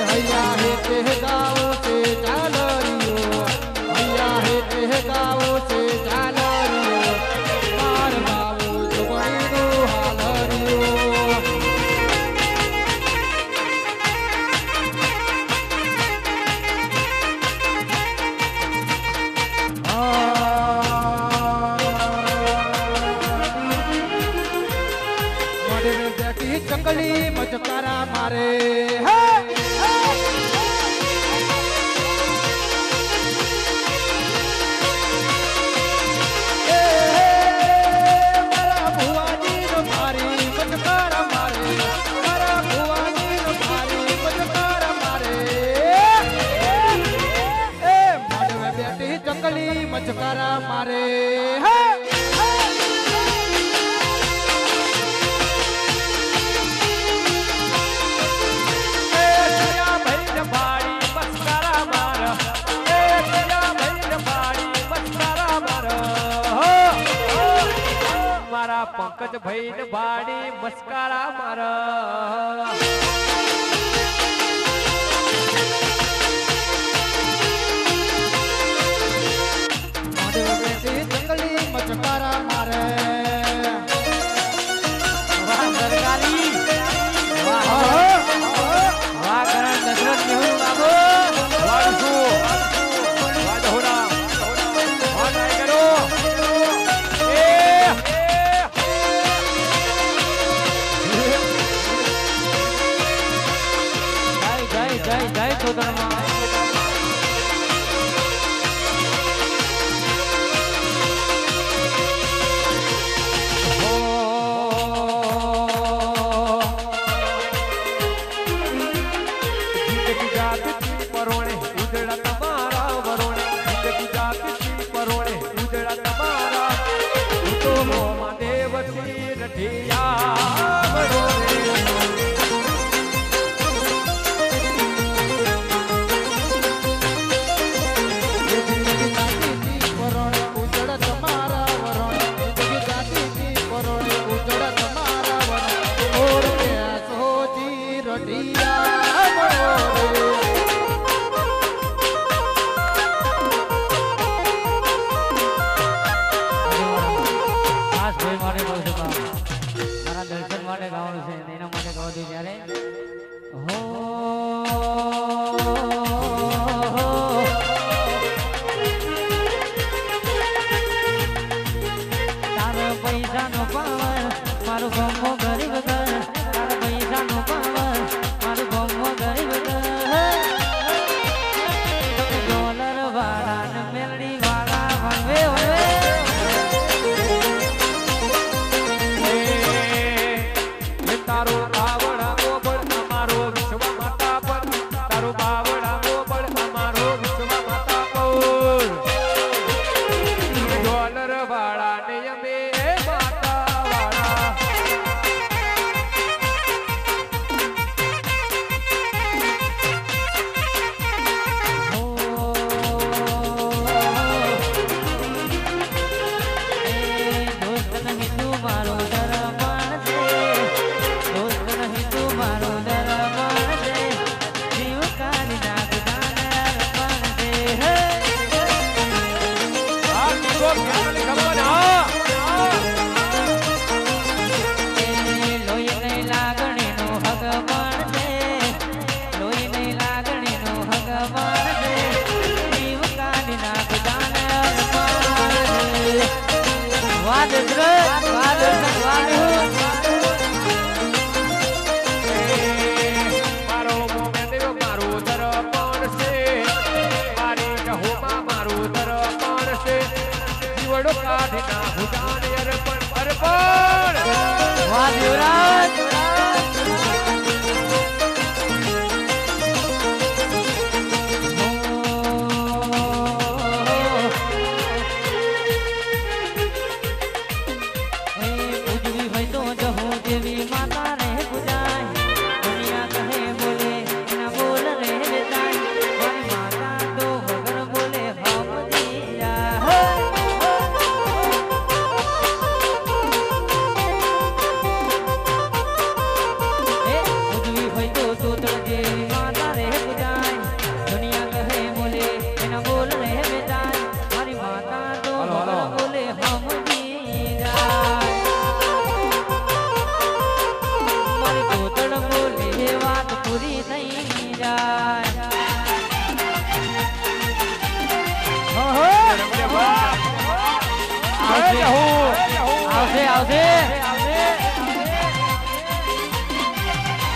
Speaker 4: હૈયા હે તે ગાઉં છે ઝાલરીઓ હૈયા હે તે ગાઉં છે ઝાલરીઓ માર ગાઉં જોગણીનો હાલરીઓ મોઢે બેઠી ચકલી મજકારા મારે મારા ભુવાની મારી મજકારા મારે મારા ભુવાની મારી મજકારા મારે મોઢે બેઠી ચકલી મજકારા મારે
Speaker 2: મારા પંકજ ભાઈ ને ભાડી મસ્કારા મારા
Speaker 4: મોઢે બેઠી ચકલી મજકારા મારે
Speaker 3: વાહ સરકારી વાહ વાહ કરણ દશરથ મેહુલ બાબુ
Speaker 2: વાળસુ વાડહોડા વાડાઈ કરો એ
Speaker 3: ગોતણમાં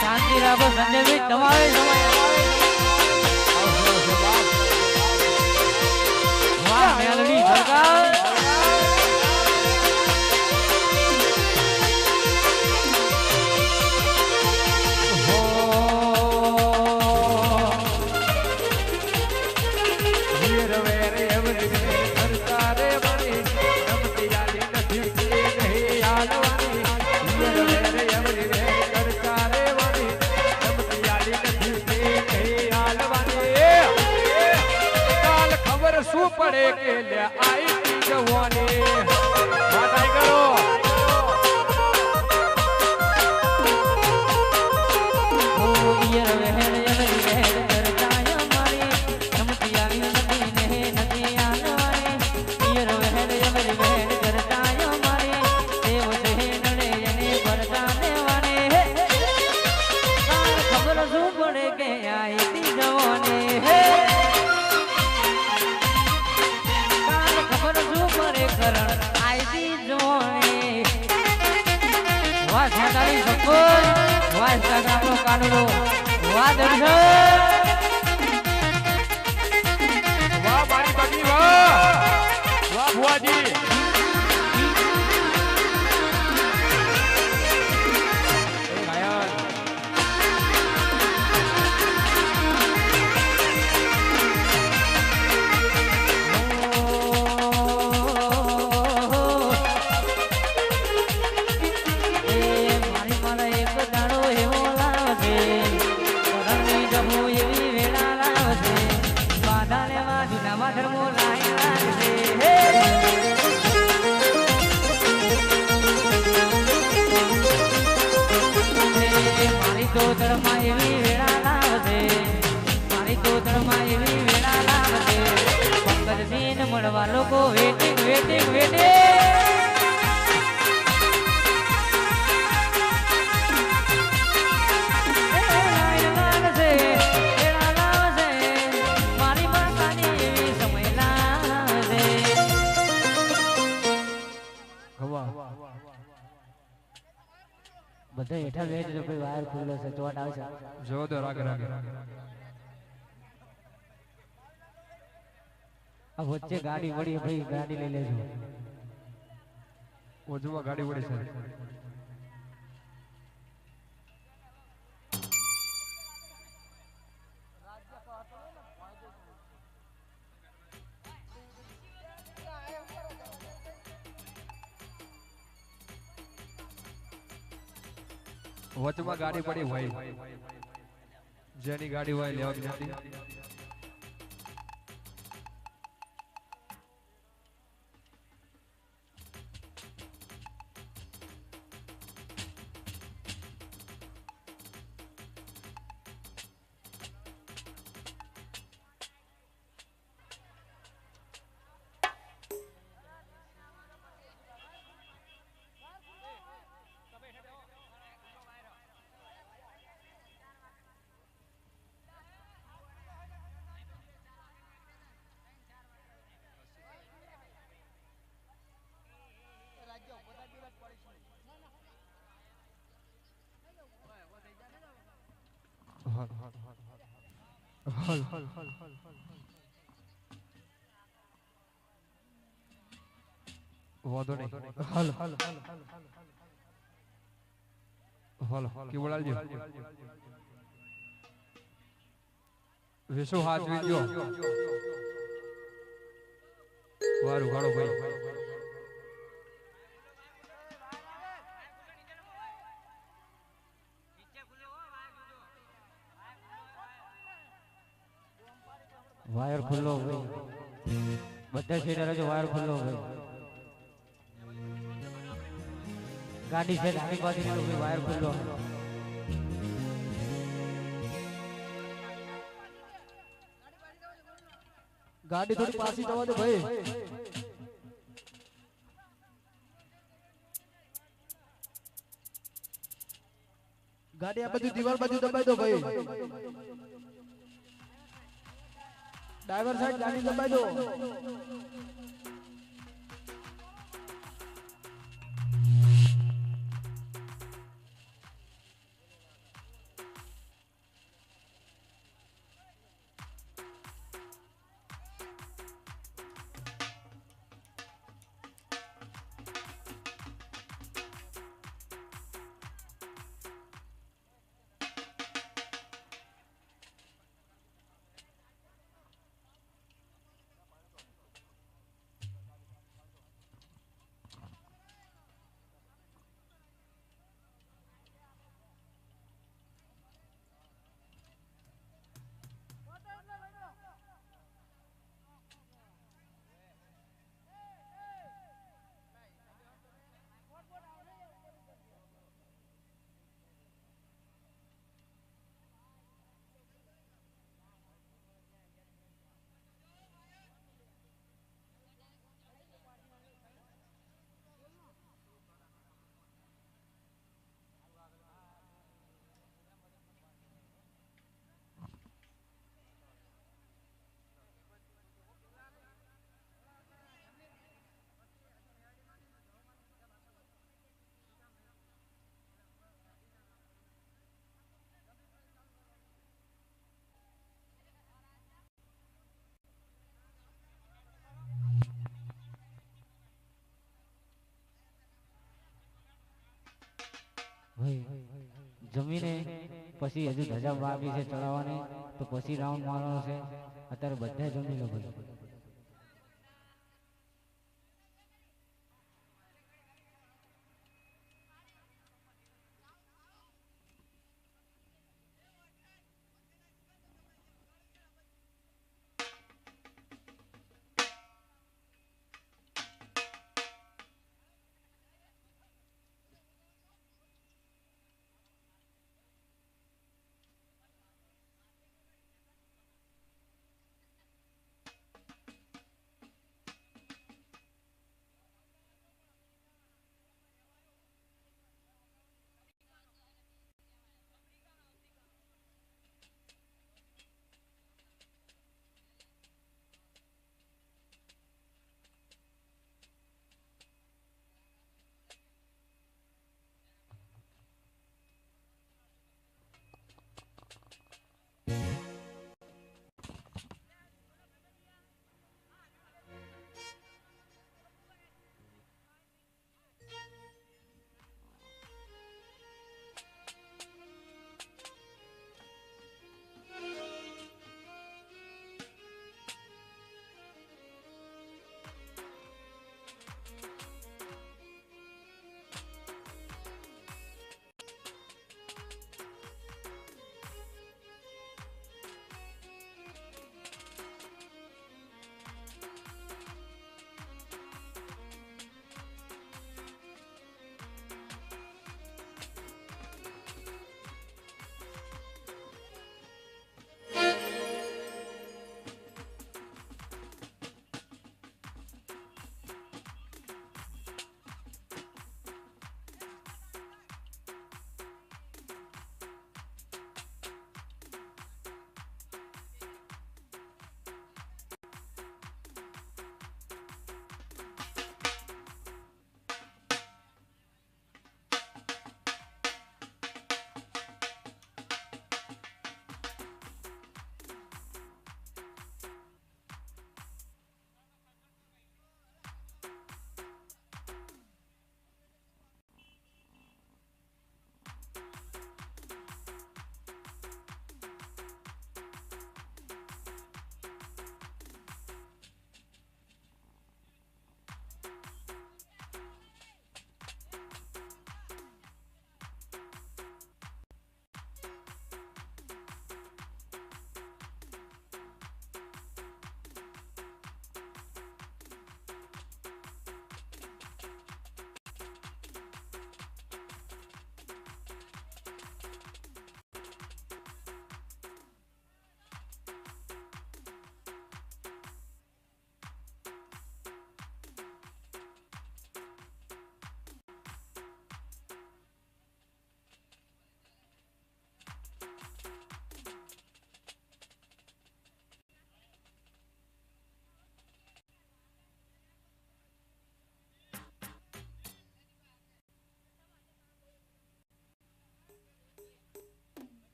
Speaker 3: શાંતિ રાખો સંજયભાઈ તમારે મેલડી સરકાર
Speaker 2: શું પડે કે લે આઈ જવાની વાટાઈ કરો
Speaker 3: કાનુડો વાહ દર્શન બધા હેઠા બેઠ તો ભાઈ વાયર ખુલ્લો છે ચોટ આવશે
Speaker 2: જો તો રાગે રાગે
Speaker 3: આ વચ્ચે ગાડી વળી ભાઈ ગાડી લઈ લેજો
Speaker 2: ઓજુમાં ગાડી વળી છે વચમાં ગાડી પડી હોય જેની ગાડી હોય લેવા નથી વાંધો નહીં હલ કે બોલાલજો વિશુ હાથ વિજો વારું ઘણો ભાઈ
Speaker 3: વાયર ખુલ્લો હોય બધા છેડે રહેજો વાયર ખુલ્લો હોય ગાડી છે ડાબી બાજુ વાયર ખુલ્લો
Speaker 4: ગાડી થોડી પાછી જવા દે ભાઈ ગાડી આ બાજુ દીવાલ બાજુ દબાઈ દો ભાઈ ડ્રાઈવર સાઈડ ગાડી દબાઈ દો
Speaker 3: જમીને પછી હજુ ધજા બાકી છે ચડાવવાની તો પછી રાઉન્ડ મારવાનો છે અત્યારે બધા જમી લો ભાઈ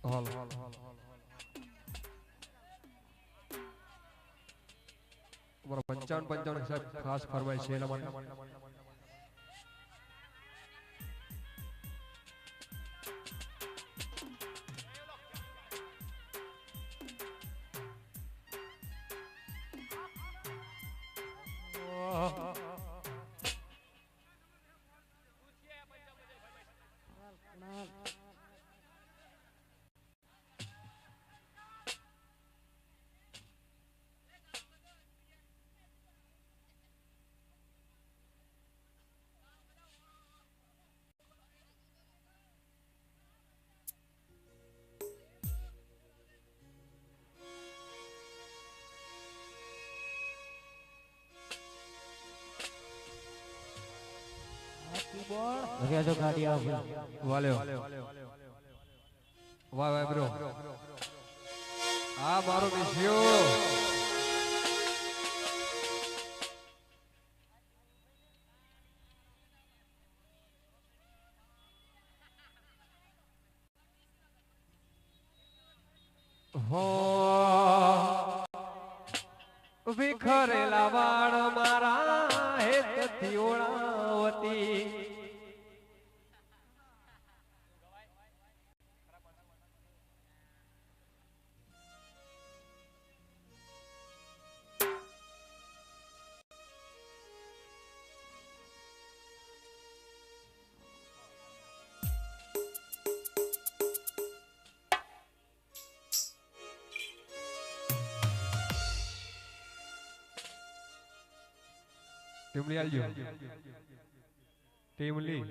Speaker 2: તમારા 55 સાહેબ ખાસ ફરમાય છે એના માટે
Speaker 1: લગ્યા જો ગાડી આવે
Speaker 2: વાલ્યો વાહ વાહ બ્રો આ મારો વિષયો હો વિખરેલા વાળ મારા હેતથી ઓળાવતી ટીમલી આલજો ટીમલી